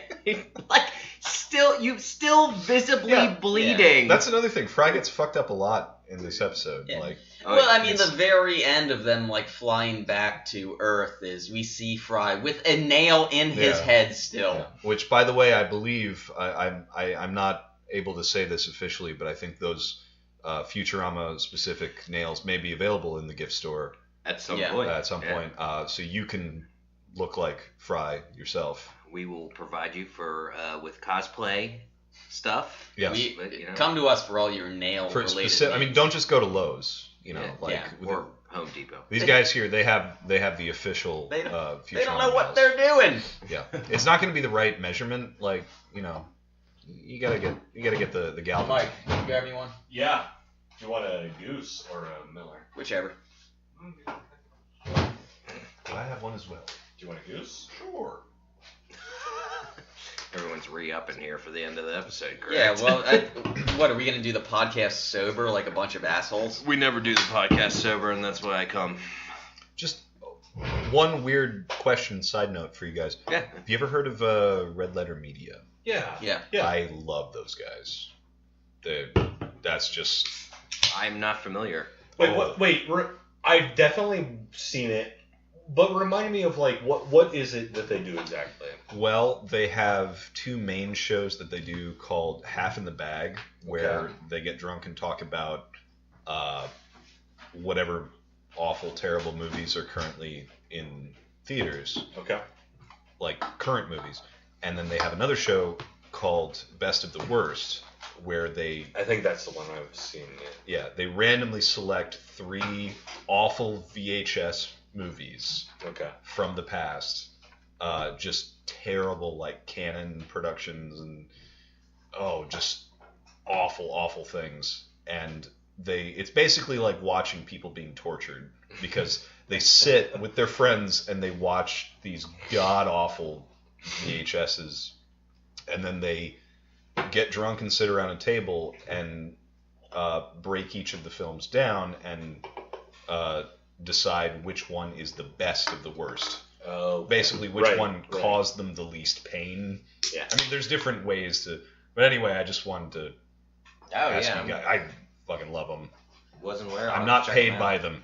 still visibly bleeding. That's another thing. Fry gets fucked up a lot in this episode. Yeah. Oh, Well, I mean, the very end of them flying back to Earth is we see Fry with a nail in his head still. Yeah. Which, by the way, I believe I'm not able to say this officially, but I think those Futurama specific nails may be available in the gift store at some point. So you can look like Fry yourself. We will provide you with cosplay stuff. Yes. Come to us for all your nail related. I mean, don't just go to Lowe's. Or Home Depot. These guys here, they have the official. They Futurama don't know what nails. they're doing. Yeah, it's not going to be the right measurement. You gotta get the gallon. Mike, can you grab me one? Yeah. Do you want a goose or a Miller? Whichever. I have one as well. Do you want a goose? Sure. Everyone's re-upping here for the end of the episode, correct? Yeah, well, what, are we going to do the podcast sober like a bunch of assholes? We never do the podcast sober, and that's why I come. Just one weird question, side note for you guys. Yeah. Have you ever heard of Red Letter Media? Yeah. I love those guys. That's just... I'm not familiar. Wait, I've definitely seen it, but remind me of what is it that they do exactly? Well, they have two main shows that they do called Half in the Bag, where they get drunk and talk about whatever awful, terrible movies are currently in theaters. Okay. Like current movies. And then they have another show called Best of the Worst, where they... I think that's the one I've seen. Yeah, they randomly select 3 awful VHS movies from the past. Just terrible, Canon productions and, just awful things. And it's basically like watching people being tortured, because they sit with their friends and they watch these god-awful VHSs, and then they get drunk and sit around a table and break each of the films down and decide which one is the best of the worst. Basically, which one caused them the least pain. Yeah. I mean, there's different ways to... But anyway, I just wanted to ask you guys. I fucking love them. Wasn't aware. I'm not paid by them.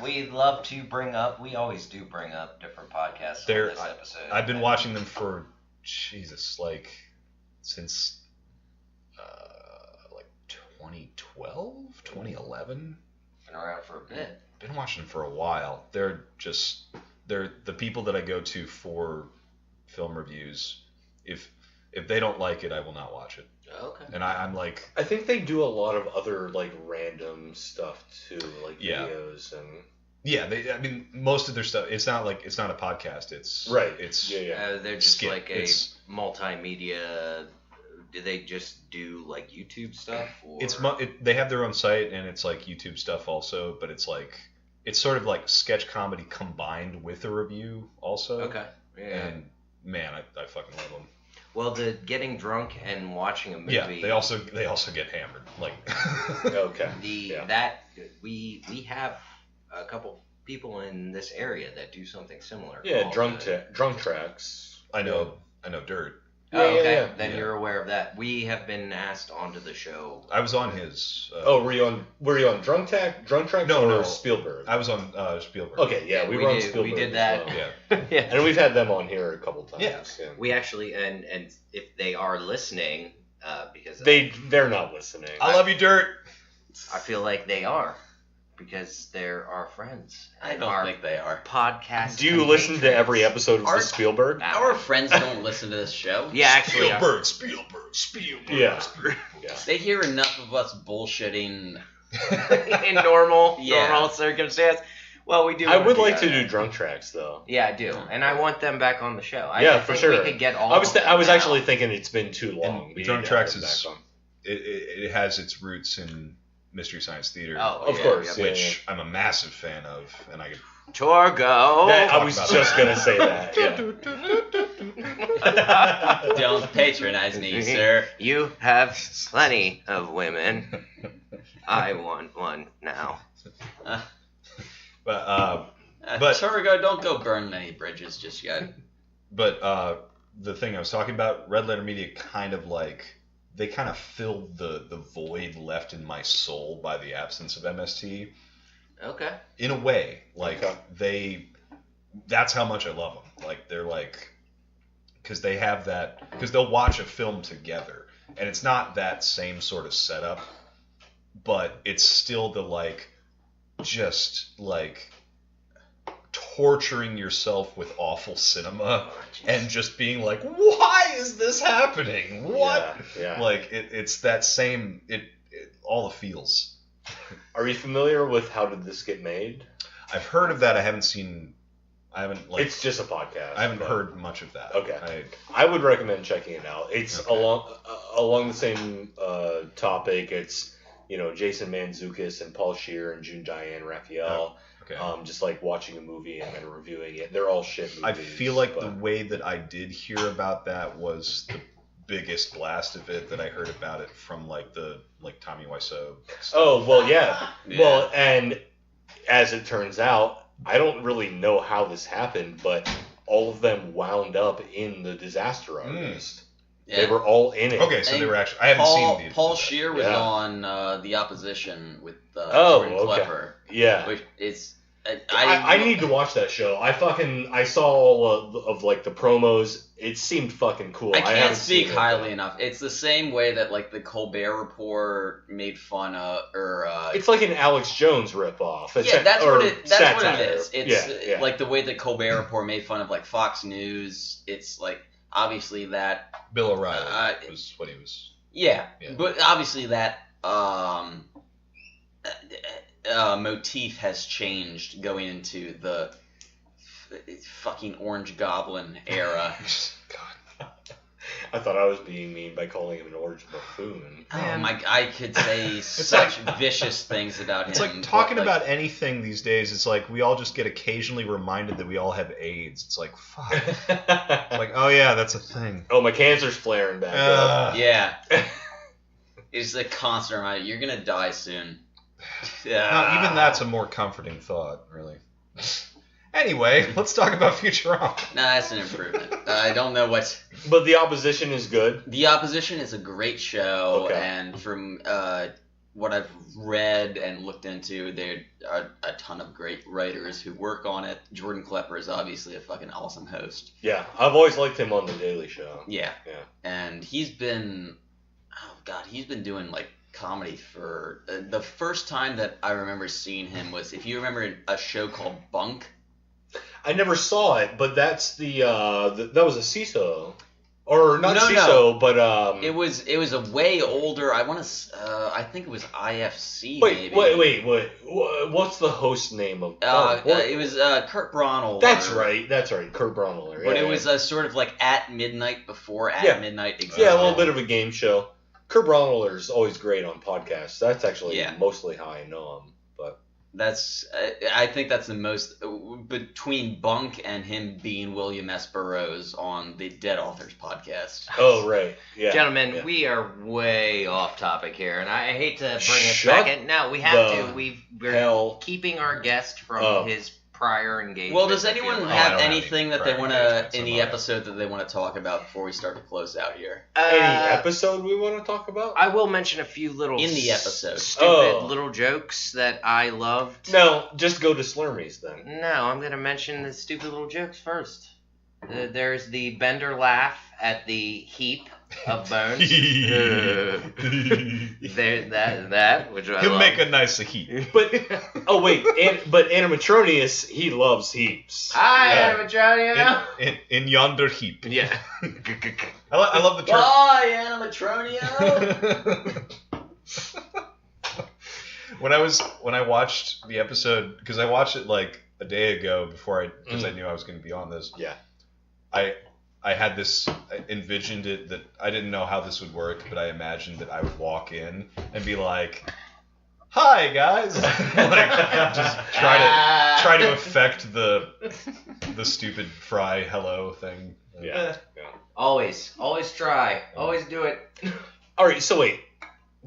We love to bring up. We always do bring up different podcasts on this episode. I've been watching them for Jesus, like since like 2012, 2011. Been around for a bit. Been watching them for a while. They're the people that I go to for film reviews. If they don't like it, I will not watch it. Okay. And I'm like, I think they do a lot of other like random stuff too, like Yeah. videos and. yeah, I mean, most of their stuff. It's not a podcast. It's Right. It's They're just skit. like a multimedia. Do they just do like YouTube stuff? Or? They have their own site, and it's like YouTube stuff also, but it's sort of like sketch comedy combined with a review also. Okay. Yeah. And man, I fucking love them. Well, the getting drunk and watching a movie. Yeah, they also get hammered. Like Okay. We have a couple people in this area that do something similar. Yeah, called, drunk tracks. I know Dirt. Oh, Yeah, okay. yeah. Then Yeah. you're aware of that. We have been asked onto the show. I was on his. Were you on Drunk Tracks? No, or no. Spielberg? I was on Spielberg. Okay, yeah, we were on Spielberg. We did as that. well. Yeah. Yeah. And we've had them on here a couple times. Yeah. We actually, and if they are listening, because They're not listening. I love you, Dirt. I feel like they are, because they're our friends. I and don't our think they are. podcast. Do you listen to every episode of the Spielberg? Our friends don't listen to this show. Yeah, actually. Spielberg. Yeah. They hear enough of us bullshitting. In normal Yeah. circumstance. Well, we do. I would wanna like do to that. do Drunk Tracks though. Yeah, I do, and I want them back on the show. Yeah, I for think sure. We could get all. I was of them actually now. thinking it's been too long. And We Drunk need to have Tracks them is- back on. It has its roots in Mystery Science Theater, Oh, Of yeah, course, yeah. yeah. which I'm a massive fan of, and I could. Torgo. Yeah, I talk was about just that. gonna say that. Yeah. Don't patronize me, sir. You have plenty of women. I want one now. But Torgo, don't go burn many bridges just yet. But the thing I was talking about, Red Letter Media kind of filled the void left in my soul by the absence of MST. Okay. In a way, like Okay. that's how much I love them. Like they're like, because they have that, because they'll watch a film together, and it's not that same sort of setup, but it's still the like, just like torturing yourself with awful cinema and just being like, why is this happening? What? Yeah. Like it's that same all the feels. Are you familiar with How Did This Get Made? I've heard of that. I haven't like. It's just a podcast. I haven't but heard much of that. Okay. I would recommend checking it out. It's Okay. along the same topic. It's Jason Mantzoukas and Paul Scheer and June Diane Raphael. Okay. Just like watching a movie and then reviewing it. They're all shit movies. I feel like but the way that I did hear about that was the biggest blast of it that I heard about it from like Tommy Wiseau. Oh well, yeah. Yeah. Well, and as it turns out, I don't really know how this happened, but all of them wound up in the Disaster Artist. Yeah. They were all in it. Okay, so And they were actually. I haven't seen these. Paul Scheer was Yeah. on The Opposition with Oh, Jordan okay. Klepper, Yeah. which is I need to watch that show. I saw all of like the promos. It seemed fucking cool. I haven't can't speak seen it, highly though. enough. It's the same way that like the Colbert Report made fun of, or It's like an Alex Jones ripoff. yeah, that's what it satire. is. It's yeah. like the way the Colbert Report made fun of like Fox News. It's like obviously that Bill O'Reilly was what he was. yeah, Yeah. but obviously that motif has changed going into the fucking Orange Goblin era. God. I thought I was being mean by calling him an orange buffoon. Oh my! I could say such vicious things about It's him. like but, talking about anything these days. It's like we all just get occasionally reminded that we all have AIDS. It's like fuck. It's like oh yeah, that's a thing. Oh, my cancer's flaring back up. Yeah. It's a constant reminder. You're gonna die soon. No, even that's a more comforting thought, really. Anyway, let's talk about Futurama. Nah, that's an improvement. I don't know what. But The Opposition is good. The Opposition is a great show, Okay. and from what I've read and looked into, there are a ton of great writers who work on it. Jordan Klepper is obviously a fucking awesome host. Yeah, I've always liked him on The Daily Show. Yeah. Yeah. And he's been doing like comedy for the first time that I remember seeing him was, if you remember, a show called Bunk. I never saw it, but that's that was a CISO. Or not CISO, No. but It was a way older. I think it was IFC. Wait, maybe. wait. What's the host name of? It was Kurt Braunohler. That's right, Kurt Braunohler. But yeah, it was sort of like at midnight before Yeah. midnight existed. yeah, a little bit of a game show. Kurt Braunohler is always great on podcasts. That's actually Yeah. mostly how I know him. But That's I think that's the most, between Bunk and him being William S. Burroughs on the Dead Authors podcast. oh right, yeah, Gentlemen, yeah. we are way off topic here, and I hate to bring us Shut back in. No, we have the to. We're hell keeping our guest from up. his prior engagement. Well, does I feel anyone like. I have don't have anything any that they prior want engagements, to, in I'm the alright. episode that they want to talk about before we start to close out here? Any episode we want to talk about? I will mention a few little In the episode. stupid little jokes that I loved. No, just go to Slurmies then. No, I'm gonna mention the stupid little jokes first. There's the Bender laugh at the heap of bones. There, that which I He'll love. make a nice heap. But oh wait, but Animatronius, he loves heaps. Hi, Yeah. animatronic. In yonder heap. Yeah. I love the term. Bye, Animatronio! when I watched the episode, because I watched it like a day ago because I knew I was going to be on this. Yeah. I had this, I envisioned it that I didn't know how this would work, but I imagined that I would walk in and be like, "Hi guys," like just try to affect the stupid Fry hello thing. Yeah. Always try. Always do it. All right. So wait,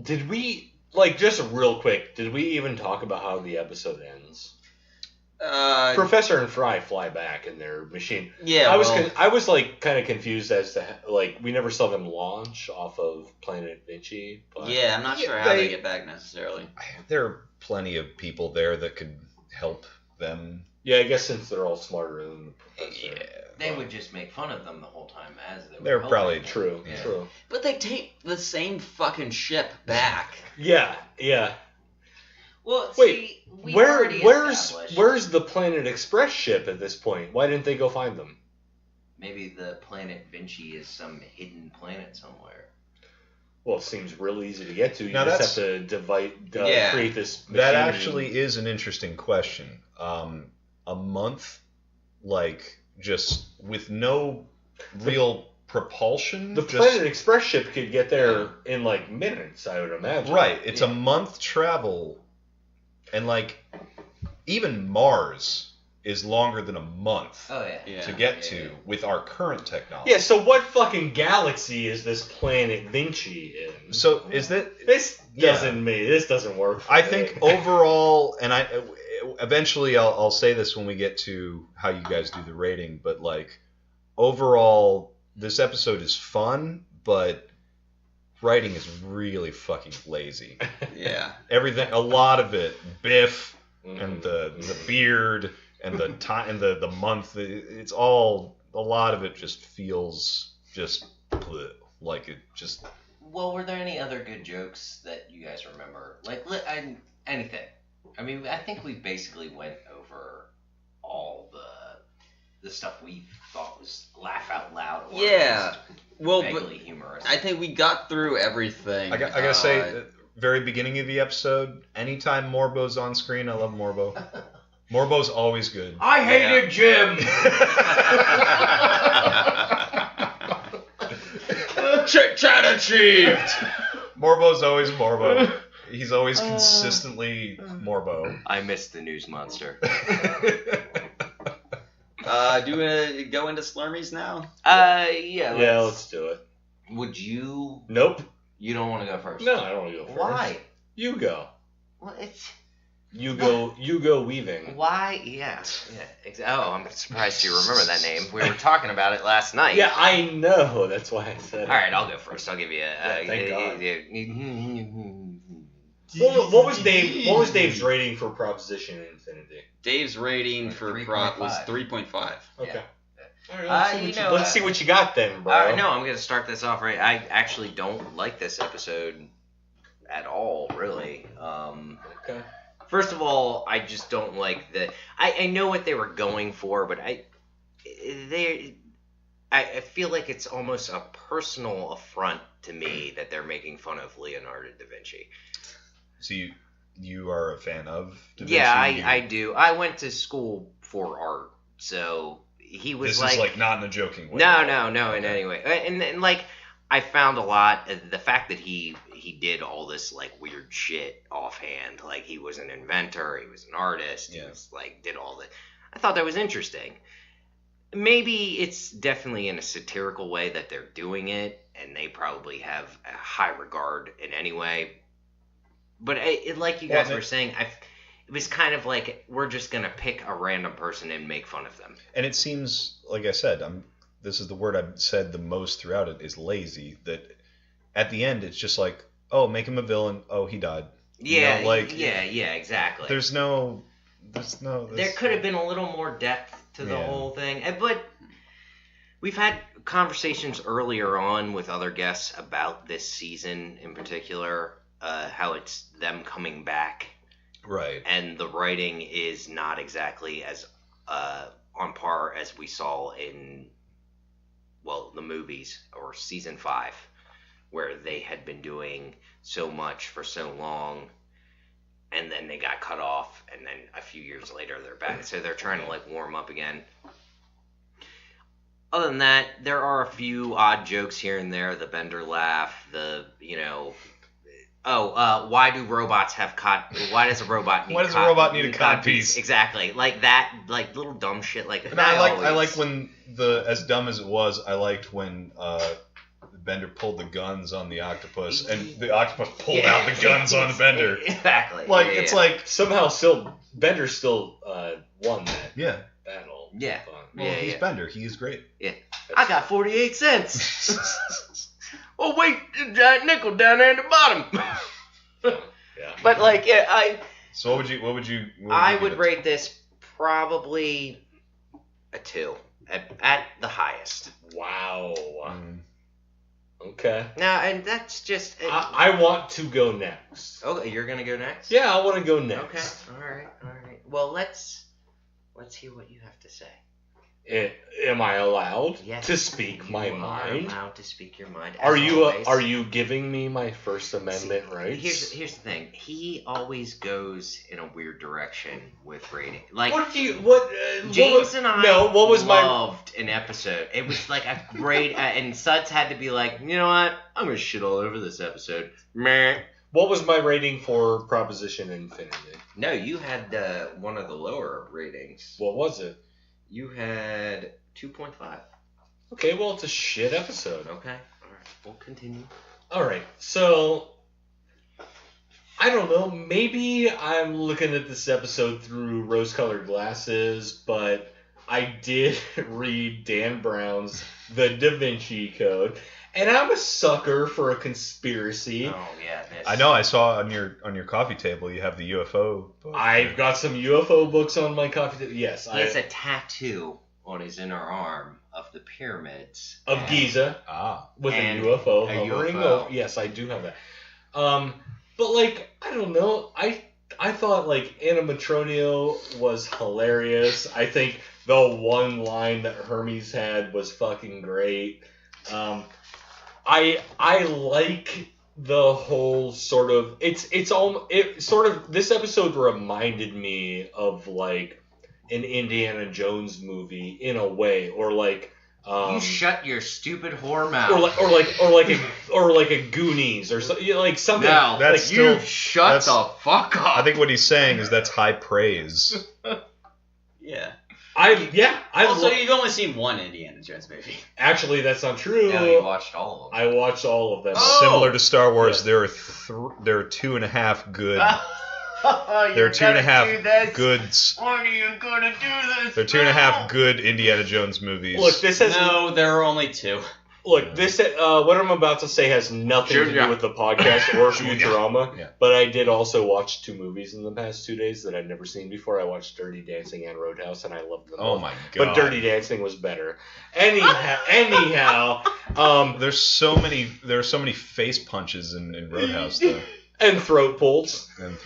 did we just real quick? Did we even talk about how the episode ends? Professor and Fry fly back in their machine. Yeah, I was like kind of confused as to we never saw them launch off of Planet Vinci. But yeah, I'm not sure how they get back necessarily. There are plenty of people there that could help them. Yeah, I guess since they're all smarter than the professor. Yeah. They would just make fun of them the whole time as they were They're helping probably them. True. Yeah. True. But they take the same fucking ship back. Yeah. Yeah. Well, Wait, see, we already established- where's the Planet Express ship at this point? Why didn't they go find them? Maybe the planet Vinci is some hidden planet somewhere. Well, it seems real easy to get to. You Now just have to create this machine. That actually is an interesting question. A month, just with no real propulsion. The Planet Express ship could get there in minutes, I would imagine. Right. It's a month travel, and even Mars is longer than a month Oh yeah. to get to with our current technology. Yeah. So what fucking galaxy is this Planet Vinci in? So is that? This Yeah. doesn't work. For I me. think overall, and eventually I'll say this when we get to how you guys do the rating, but overall, this episode is fun, but writing is really fucking lazy. Yeah. Everything, a lot of it, Biff Mhm. and the beard and the time and the month, it's all, a lot of it just feels just bleh, like it just. Well, were there any other good jokes that you guys remember? Anything. I mean, I think we basically went over all the stuff we thought was laugh out loud. Or Yeah. Well, but vaguely humorous. I think we got through everything. I gotta say, at the very beginning of the episode, anytime Morbo's on screen, I love Morbo. Morbo's always good. I hated Jim. Chat achieved. Morbo's always Morbo. He's always consistently Morbo. I missed the news monster. Do we want to go into Slurmies now? Yeah. Let's do it. Would you? Nope. You don't want to go first. No, I don't want to go first. Why? You go. Well, it's You go weaving. why? Yeah. Oh, I'm surprised you remember that name. We were talking about it last night. Yeah, I know. That's why I said it. All right, I'll go first. I'll give you a. Yeah, thank God. What was Dave's rating for Proposition Infinity? Dave's rating for Prop was 3.5. 3.5. Okay. All right, you know, let's see what you got then, bro. No, I'm gonna start this off right. I actually don't like this episode at all, really. Okay. First of all, I just don't like the. I know what they were going for, but I feel like it's almost a personal affront to me that they're making fun of Leonardo da Vinci. So you are a fan of Da Vinci? Yeah, I do. I went to school for art, so he was This like. is like not in a joking way. No, in any way. And like, I found a lot. The fact that he did all this like weird shit offhand, like he was an inventor, he was an artist, he was like did all that. I thought that was interesting. Maybe it's definitely in a satirical way that they're doing it, and they probably have a high regard in any way. But like you guys were saying, it was kind of like we're just gonna pick a random person and make fun of them. And it seems, like I said, this is the word I've said the most throughout it, is lazy. That at the end it's just like, oh, make him a villain. Oh, he died. Yeah, you know, like, yeah, exactly. There could have been a little more depth to the whole thing. But we've had conversations earlier on with other guests about this season in particular, how it's them coming back. Right. And the writing is not exactly as on par as we saw in, the movies or season 5, where they had been doing so much for so long, and then they got cut off, and then a few years later they're back. So they're trying to like warm up again. Other than that, there are a few odd jokes here and there. The Bender laugh, why do robots have why does a robot need a cod piece? Exactly. Like that, like little dumb shit like that. And I like when as dumb as it was, I liked when Bender pulled the guns on the octopus, and the octopus pulled out the guns on Bender. Exactly. Like, it's like... Somehow Bender still won that battle. Yeah. Well, he's Bender. He is great. Yeah. I got 48 cents. Oh, wait, giant nickel down there at the bottom. Yeah. But, like, So what would you I would rate this probably a 2 at the highest. Wow. Okay. Now, and that's just... I want to go next. Okay, you're going to go next? Yeah, I want to go next. Okay, all right. Well, let's hear what you have to say. Am I allowed Yes, to speak my mind? You are allowed to speak your mind. Are you giving me my First Amendment rights? Here's the thing. He always goes in a weird direction with rating. Like James and I loved an episode. It was like a great and Suds had to be like, you know what? I'm gonna shit all over this episode. Meh. What was my rating for Proposition Infinity? No, you had one of the lower ratings. What was it? You had 2.5. Okay, well, it's a shit episode. Okay, all right. We'll continue. All right, so I don't know. Maybe I'm looking at this episode through rose-colored glasses, but I did read Dan Brown's The Duh-Vinci Code, and I'm a sucker for a conspiracy. Oh yeah, I know. I saw on your coffee table you have the UFO book. I've got some UFO books on my coffee table. Yes, he has a tattoo on his inner arm of the pyramids of Giza. With a UFO hovering. Oh, yes, I do have that. But like, I don't know. I thought like Animatronio was hilarious. I think the one line that Hermes had was fucking great. I like the whole sort of this episode reminded me of like an Indiana Jones movie in a way, or like you shut your stupid whore mouth, or like a Goonies or something, like something. No, that's like you shut the fuck up. I think what he's saying is that's high praise. Yeah. You've only seen one Indiana Jones movie. Actually, that's not true. No, you watched all of them. I watched all of them. Similar to Star Wars, there are 2.5 good. There are 2.5 goods. When are you gonna do this? There are 2.5 good Indiana Jones movies. Look, this has there are only 2. Look, this what I'm about to say has nothing to Junior. do with the podcast or Futurama, Yeah. but I did also watch 2 movies in the past 2 days that I'd never seen before. I watched Dirty Dancing and Roadhouse, and I loved them Oh both. my But god. Dirty Dancing was better. Anyhow, There's so many face punches in Roadhouse though. and throat pulls, And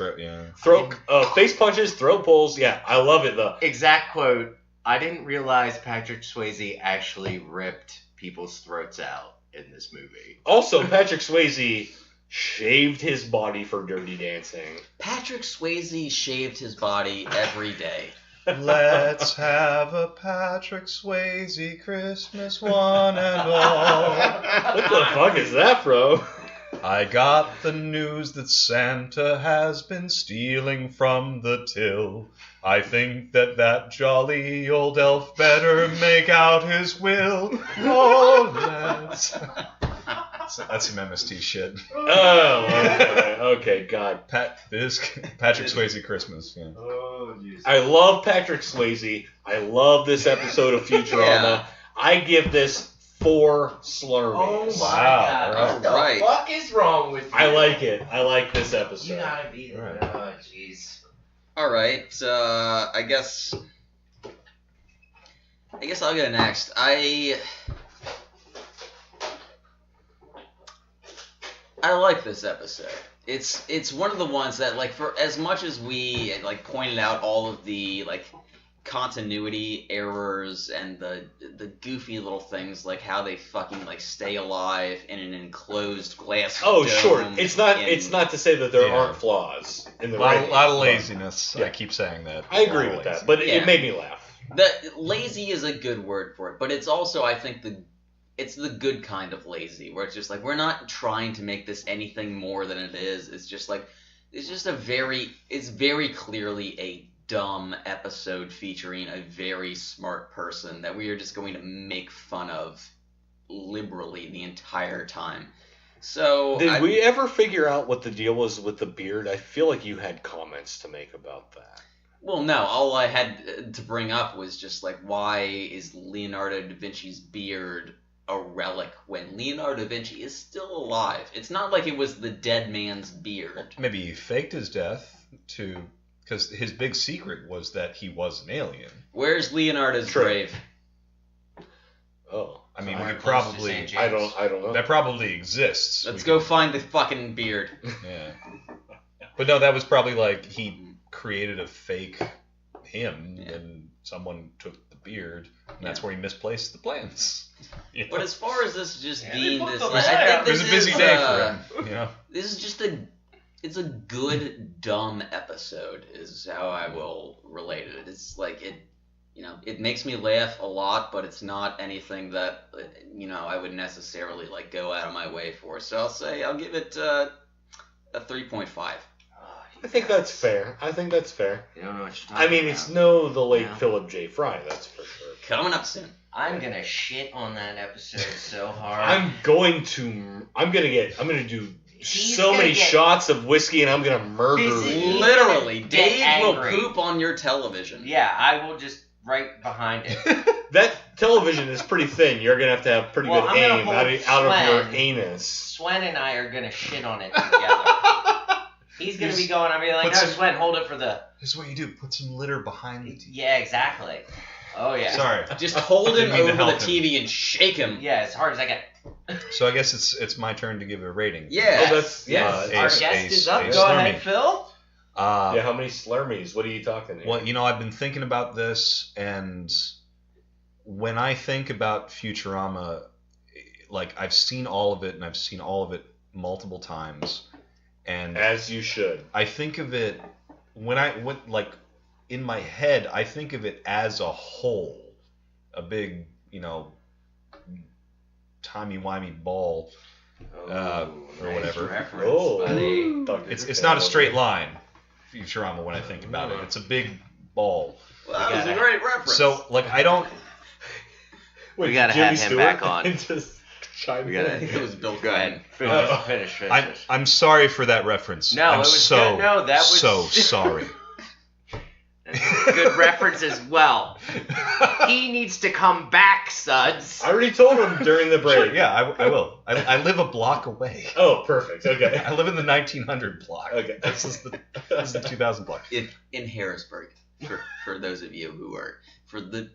face punches, throat pulls. Yeah, I love it though. Exact quote. I didn't realize Patrick Swayze actually ripped people's throats out in this movie. Also, Patrick Swayze shaved his body for Dirty Dancing. Patrick Swayze shaved his body every day. Let's have a Patrick Swayze Christmas one and all. What the fuck is that, bro? I got the news that Santa has been stealing from the till. I think that jolly old elf better make out his will. Oh, let's... That's some MST shit. Oh, okay, God. Patrick Swayze Christmas. Yeah. Oh, jeez. I love Patrick Swayze. I love this episode of Futurama. Yeah. I give this 4 Slurpees. Oh my Wow, god. right. What the Right. fuck is wrong with you? I like it. I like this You episode. gotta be there. Right. Oh, jeez. All right, I guess I'll go next. I like this episode. It's one of the ones that, like, for as much as we like pointed out all of the like continuity errors and the goofy little things, like how they fucking like stay alive in an enclosed glass Oh, dome sure. It's not. in- It's not to say that there Yeah. aren't flaws in the A lot writing. of laziness. Yeah. I keep saying that. I agree A lot with of that, but Yeah. it made me laugh. The lazy is a good word for it, but it's also, I think, it's the good kind of lazy, where it's just like, we're not trying to make this anything more than it is. It's just like, it's very clearly a dumb episode featuring a very smart person that we are just going to make fun of liberally the entire time. So Did we ever figure out what the deal was with the beard? I feel like you had comments to make about that. Well, no, all I had to bring up was just like, why is Leonardo da Vinci's beard a relic when Leonardo da Vinci is still alive? It's not like it was the dead man's beard. Maybe he faked his death because his big secret was that he was an alien. Where's Leonardo's True. grave? Oh, I mean, Somewhere we close to probably St. James. I don't know. that probably exists. Let's We go find the fucking beard. Yeah. But no, that was probably like he created a fake him, Yeah. and someone took the beard, and that's where he misplaced the plans. You know? But as far as this just Yeah, they being put this, them I there. think it was this a busy is, day for him. You know. This is just it's a good dumb episode is how I will relate it. It's like it makes me laugh a lot, but it's not anything that I would necessarily like go out of my way for. So I'll give it a 3.5. I think that's fair. I think that's fair. You don't know what you're talking I mean, about. it's no the late Yeah. Philip J. Fry, that's for sure. Coming up soon. I'm gonna shit on that episode so hard. I'm gonna do He's so gonna many get- shots of whiskey, and I'm gonna murder This is- you. Literally, Get Dave will angry. poop on your television. Yeah, I will just right behind it. That television is pretty thin. You're gonna have pretty Well, good I'm gonna aim hold out of your Sven. anus. Swen and I are gonna shit on it together. He's gonna be going. I'll be like, Put no, some- Swen, hold it for the. This is what you do. Put some litter behind the TV. Yeah, exactly. Oh yeah. Sorry. Just hold him Didn't mean to over the help him. TV and shake him. Yeah, as hard as I can. So I guess it's my turn to give a rating. Yeah. Oh, that's Yes, Uh, our ace, guest ace, is up. ace. Go Slurmy. ahead, Phil. Yeah, how many slurmies? What are you talking here? Well, I've been thinking about this, and when I think about Futurama, like I've seen all of it, and I've seen all of it multiple times, and As you should. I think of it like in my head, I think of it as a whole, a big, timey-wimey ball. Or whatever. Reference, Oh, buddy. Dr. It's not a straight line, Futurama, when I think about it. It's a big ball. Well, that was a gotta- great reference. So, like, I don't. Wait, We gotta Jimmy have him Stewart back on. just chime We gotta- I think it was Bill Go ahead. Clinton. Finish. I'm sorry for that reference. No, I'm it was so good. No, that was- so sorry. good reference as well. He needs to come back, Suds. I already told him during the break. Sure, yeah, I will. I live a block away. Oh, perfect. Okay. I live in the 1900 block. Okay. This is the 2000 block. In Harrisburg, for those of you who are, for the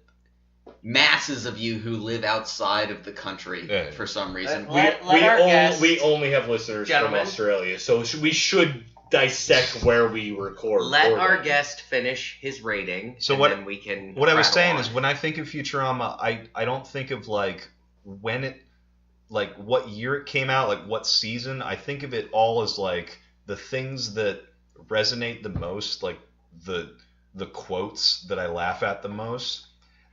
masses of you who live outside of the country Yeah. for some reason. We only have listeners Gentlemen. from Australia, so we should dissect where we record. Let for our them. guest finish his rating, So and what- then we can. What I was rattle saying on. is when I think of Futurama, I don't think of like when it, like what year it came out, like what season. I think of it all as like the things that resonate the most, like the quotes that I laugh at the most.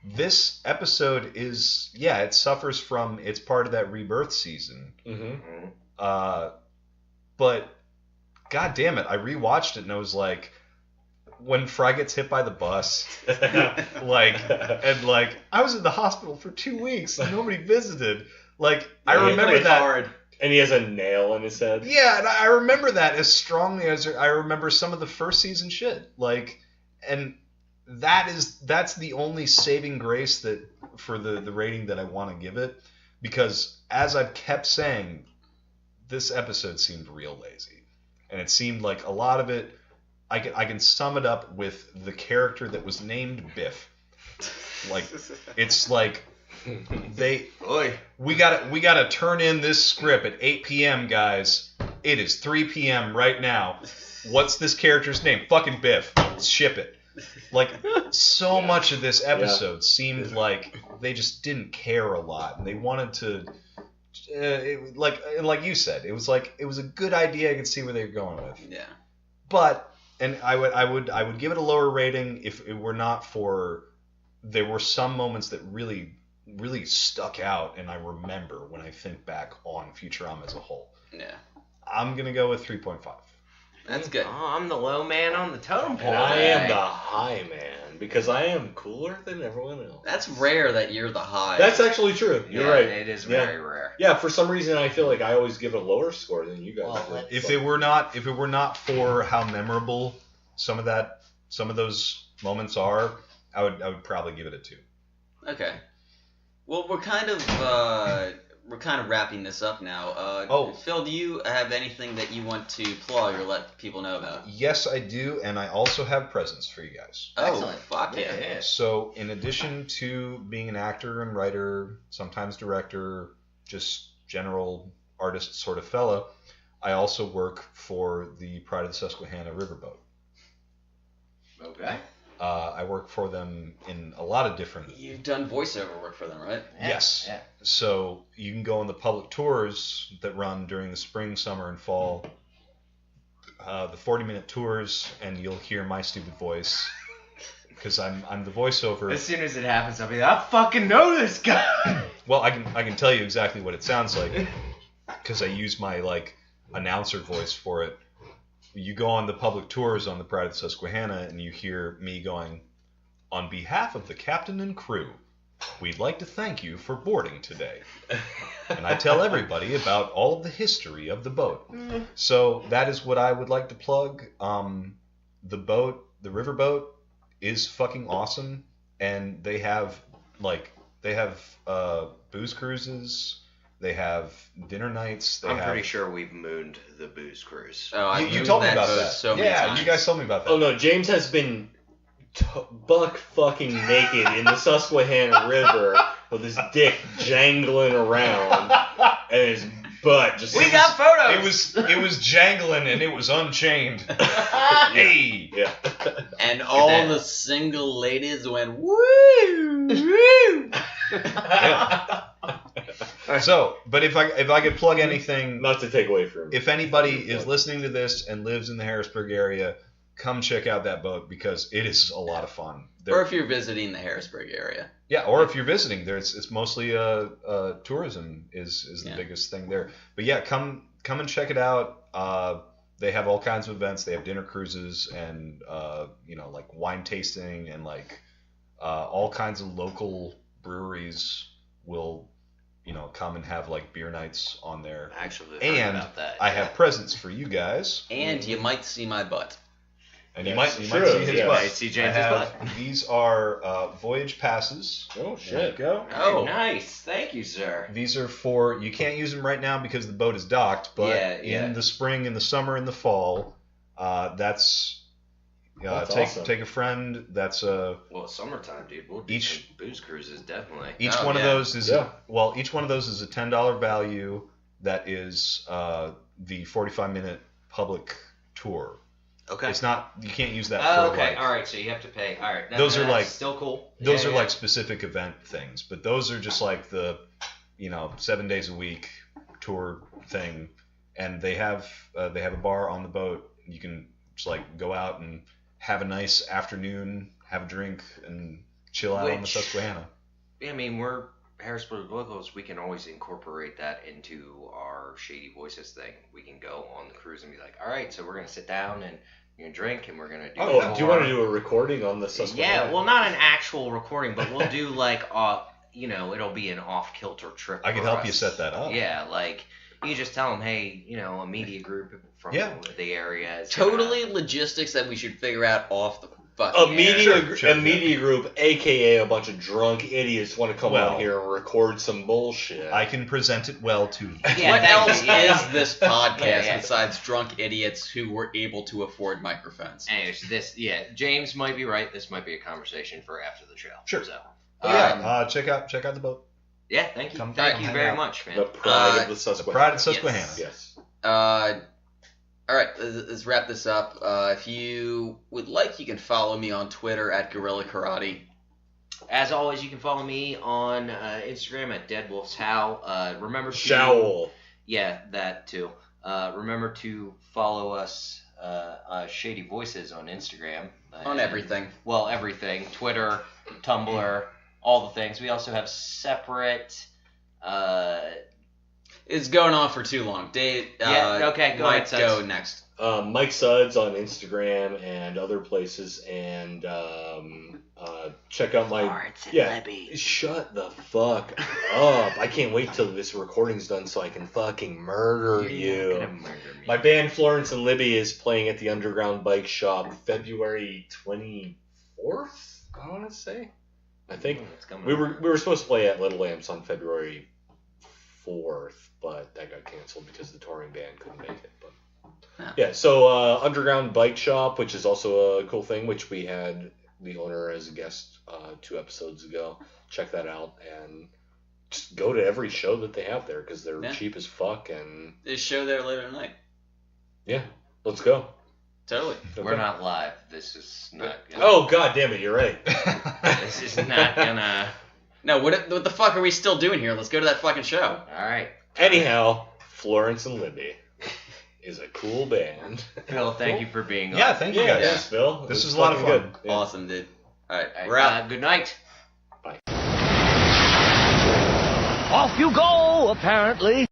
This episode is, yeah, it suffers from, it's part of that rebirth season. Mhm. But god damn it, I rewatched it and I was like, when Fry gets hit by the bus, like, and like, I was in the hospital for 2 weeks and nobody visited. Like, I Yeah, remember that. Hard. And he has a nail in his head. Yeah, and I remember that as strongly as I remember some of the first season shit. Like, and that's the only saving grace that for the rating that I want to give it, because as I've kept saying, this episode seemed real lazy, and it seemed like a lot of it. I can sum it up with the character that was named Biff. Like, it's like we gotta turn in this script at 8 p.m. guys. It is 3 p.m. right now. What's this character's name? Fucking Biff. Ship it. Like, so much of this episode seemed like they just didn't care a lot, and they wanted to, like you said, it was a good idea. I could see where they were going with. Yeah. But, and I would give it a lower rating if it were not for, there were some moments that really stuck out, and I remember when I think back on Futurama as a whole. Yeah. I'm gonna go with 3.5. That's good. Oh, I'm the low man on the totem pole. And I am today. the high man because I am cooler than everyone else. That's rare that you're the high. That's actually true. You're Yeah, right. It is Yeah. very rare. Yeah, for some reason I feel like I always give a lower score than you guys. Well, do. If it were not for how memorable some of those moments are, I would probably give it a 2. Okay. Well, we're kind of wrapping this up now. Phil, do you have anything that you want to plug or let people know about? Yes, I do, and I also have presents for you guys. Oh, Excellent. fuck yeah. So, in addition to being an actor and writer, sometimes director, just general artist sort of fellow, I also work for the Pride of the Susquehanna Riverboat. Okay. I work for them in a lot of different... You've done voiceover work for them, right? Yeah, Yes. yeah. So you can go on the public tours that run during the spring, summer, and fall. The 40-minute tours, and you'll hear my stupid voice because I'm the voiceover. As soon as it happens, I'll be like, I fucking know this guy. Well, I can tell you exactly what it sounds like because I use my announcer voice for it. You go on the public tours on the Pride of the Susquehanna, and you hear me going, "On behalf of the captain and crew, we'd like to thank you for boarding today." And I tell everybody about all of the history of the boat. So that is what I would like to plug. The riverboat, is fucking awesome, and they have booze cruises. They have dinner nights. I'm pretty sure we've mooned the booze cruise. Oh, I've You used told me that about boat that. so many times. You guys told me about that. Oh no, James has been buck fucking naked in the Susquehanna River with his dick jangling around and his butt just. We got photos. It was jangling and it was unchained. Hey. Yeah. And all the single ladies went, woo, woo. So, but if I could plug anything, Not to take away from. if anybody is listening to this and lives in the Harrisburg area, come check out that boat because it is a lot of fun. Or if you're visiting the Harrisburg area. Yeah, or if you're visiting there, it's mostly tourism is the Yeah. biggest thing there. But yeah, come and check it out. They have all kinds of events. They have dinner cruises and like wine tasting and all kinds of local breweries will come and have beer nights on there. Actually, And about that. I have presents for you guys. And you might see my butt. And you That's might true, see his yeah. butt. Might see I James's have- butt. These are voyage passes. Oh There shit. you go. Oh, nice. Thank you, sir. These are for, you can't use them right now because the boat is docked, but Yeah. in the spring, in the summer, in the fall, that's That's take awesome. take a friend. That's a Well, it's summertime, dude. We'll do Each- some booze cruises, definitely. each Oh, one of yeah. those is Yeah. each one of those is a $10 value. That is the 45-minute public tour. Okay. It's not, you can't use that Oh, for okay. like, All right. So you have to pay. All right. Those are that's like- still cool. those Yeah, are yeah. like specific event things, but those are just like the 7 days a week tour thing, and they have a bar on the boat. You can just like go out and have a nice afternoon, have a drink, and chill out on the Which- Susquehanna. I mean, we're Harrisburg locals. We can always incorporate that into our Shady Voices thing. We can go on the cruise and be like, all right, so we're gonna sit down and you're gonna drink and we're gonna do. Oh, do you want to do a recording on the Susquehanna? Yeah, well, not an actual recording, but we'll do like it'll be an off-kilter trip. I can for help you us. set that up. Yeah, like you just tell them, hey, a media group from Yeah. the area is Totally logistics that we should figure out off the A fucking media, Sure, media group, aka a bunch of drunk idiots, want to come Well, out here and record some bullshit. I can present it well to you. Yeah, what thank else you. Yeah. is this podcast Yeah. besides drunk idiots who were able to afford microphones? Anyways, James might be right. This might be a conversation for after the show. Sure. So, But yeah, check out the boat. yeah, thank you. Come Thank you hang very out. much, man. the pride of the The Susquehanna. pride of Susquehanna. Yes. All right, let's wrap this up. If you would like, you can follow me on Twitter at Gorilla Karate. As always, you can follow me on Instagram at DeadWolfsHow. Remember to Showl. Yeah, that too. Remember to follow us, Shady Voices, on Instagram. On everything. Well, everything. Twitter, Tumblr, all the things. We also have separate. It's going on for too long. Dave, Yeah, okay, go Mike, ahead, Suds. go next. Mike Suds on Instagram and other places, and check out my Lawrence and yeah. Libby. Shut the fuck up! I can't wait till this recording's done so I can fucking murder You're you. gonna murder me. My band Florence and Libby is playing at the Underground Bike Shop February 24th. I want to say. I think It's coming we up. were supposed to play at Little Lamps on February 4th, but that got canceled because the touring band couldn't make it. But yeah, so Underground Bike Shop, which is also a cool thing, which we had the owner as a guest 2 episodes ago. Check that out and just go to every show that they have there because they're Yeah. cheap as fuck. And There's a show there later tonight. yeah, let's go. Totally. We're not live. This is not. Gonna, Oh god damn it, you're right. This is not gonna. No, what the fuck are we still doing here? Let's go to that fucking show. All right, Anyhow, Florence and Libby is a cool band. Phil. Thank you for being on. Yeah, thank you guys. Thanks, Phil. This It was a lot of fucking fun. good. Yeah. Awesome, dude. All right, All right, we're out. good night. Off you go, apparently.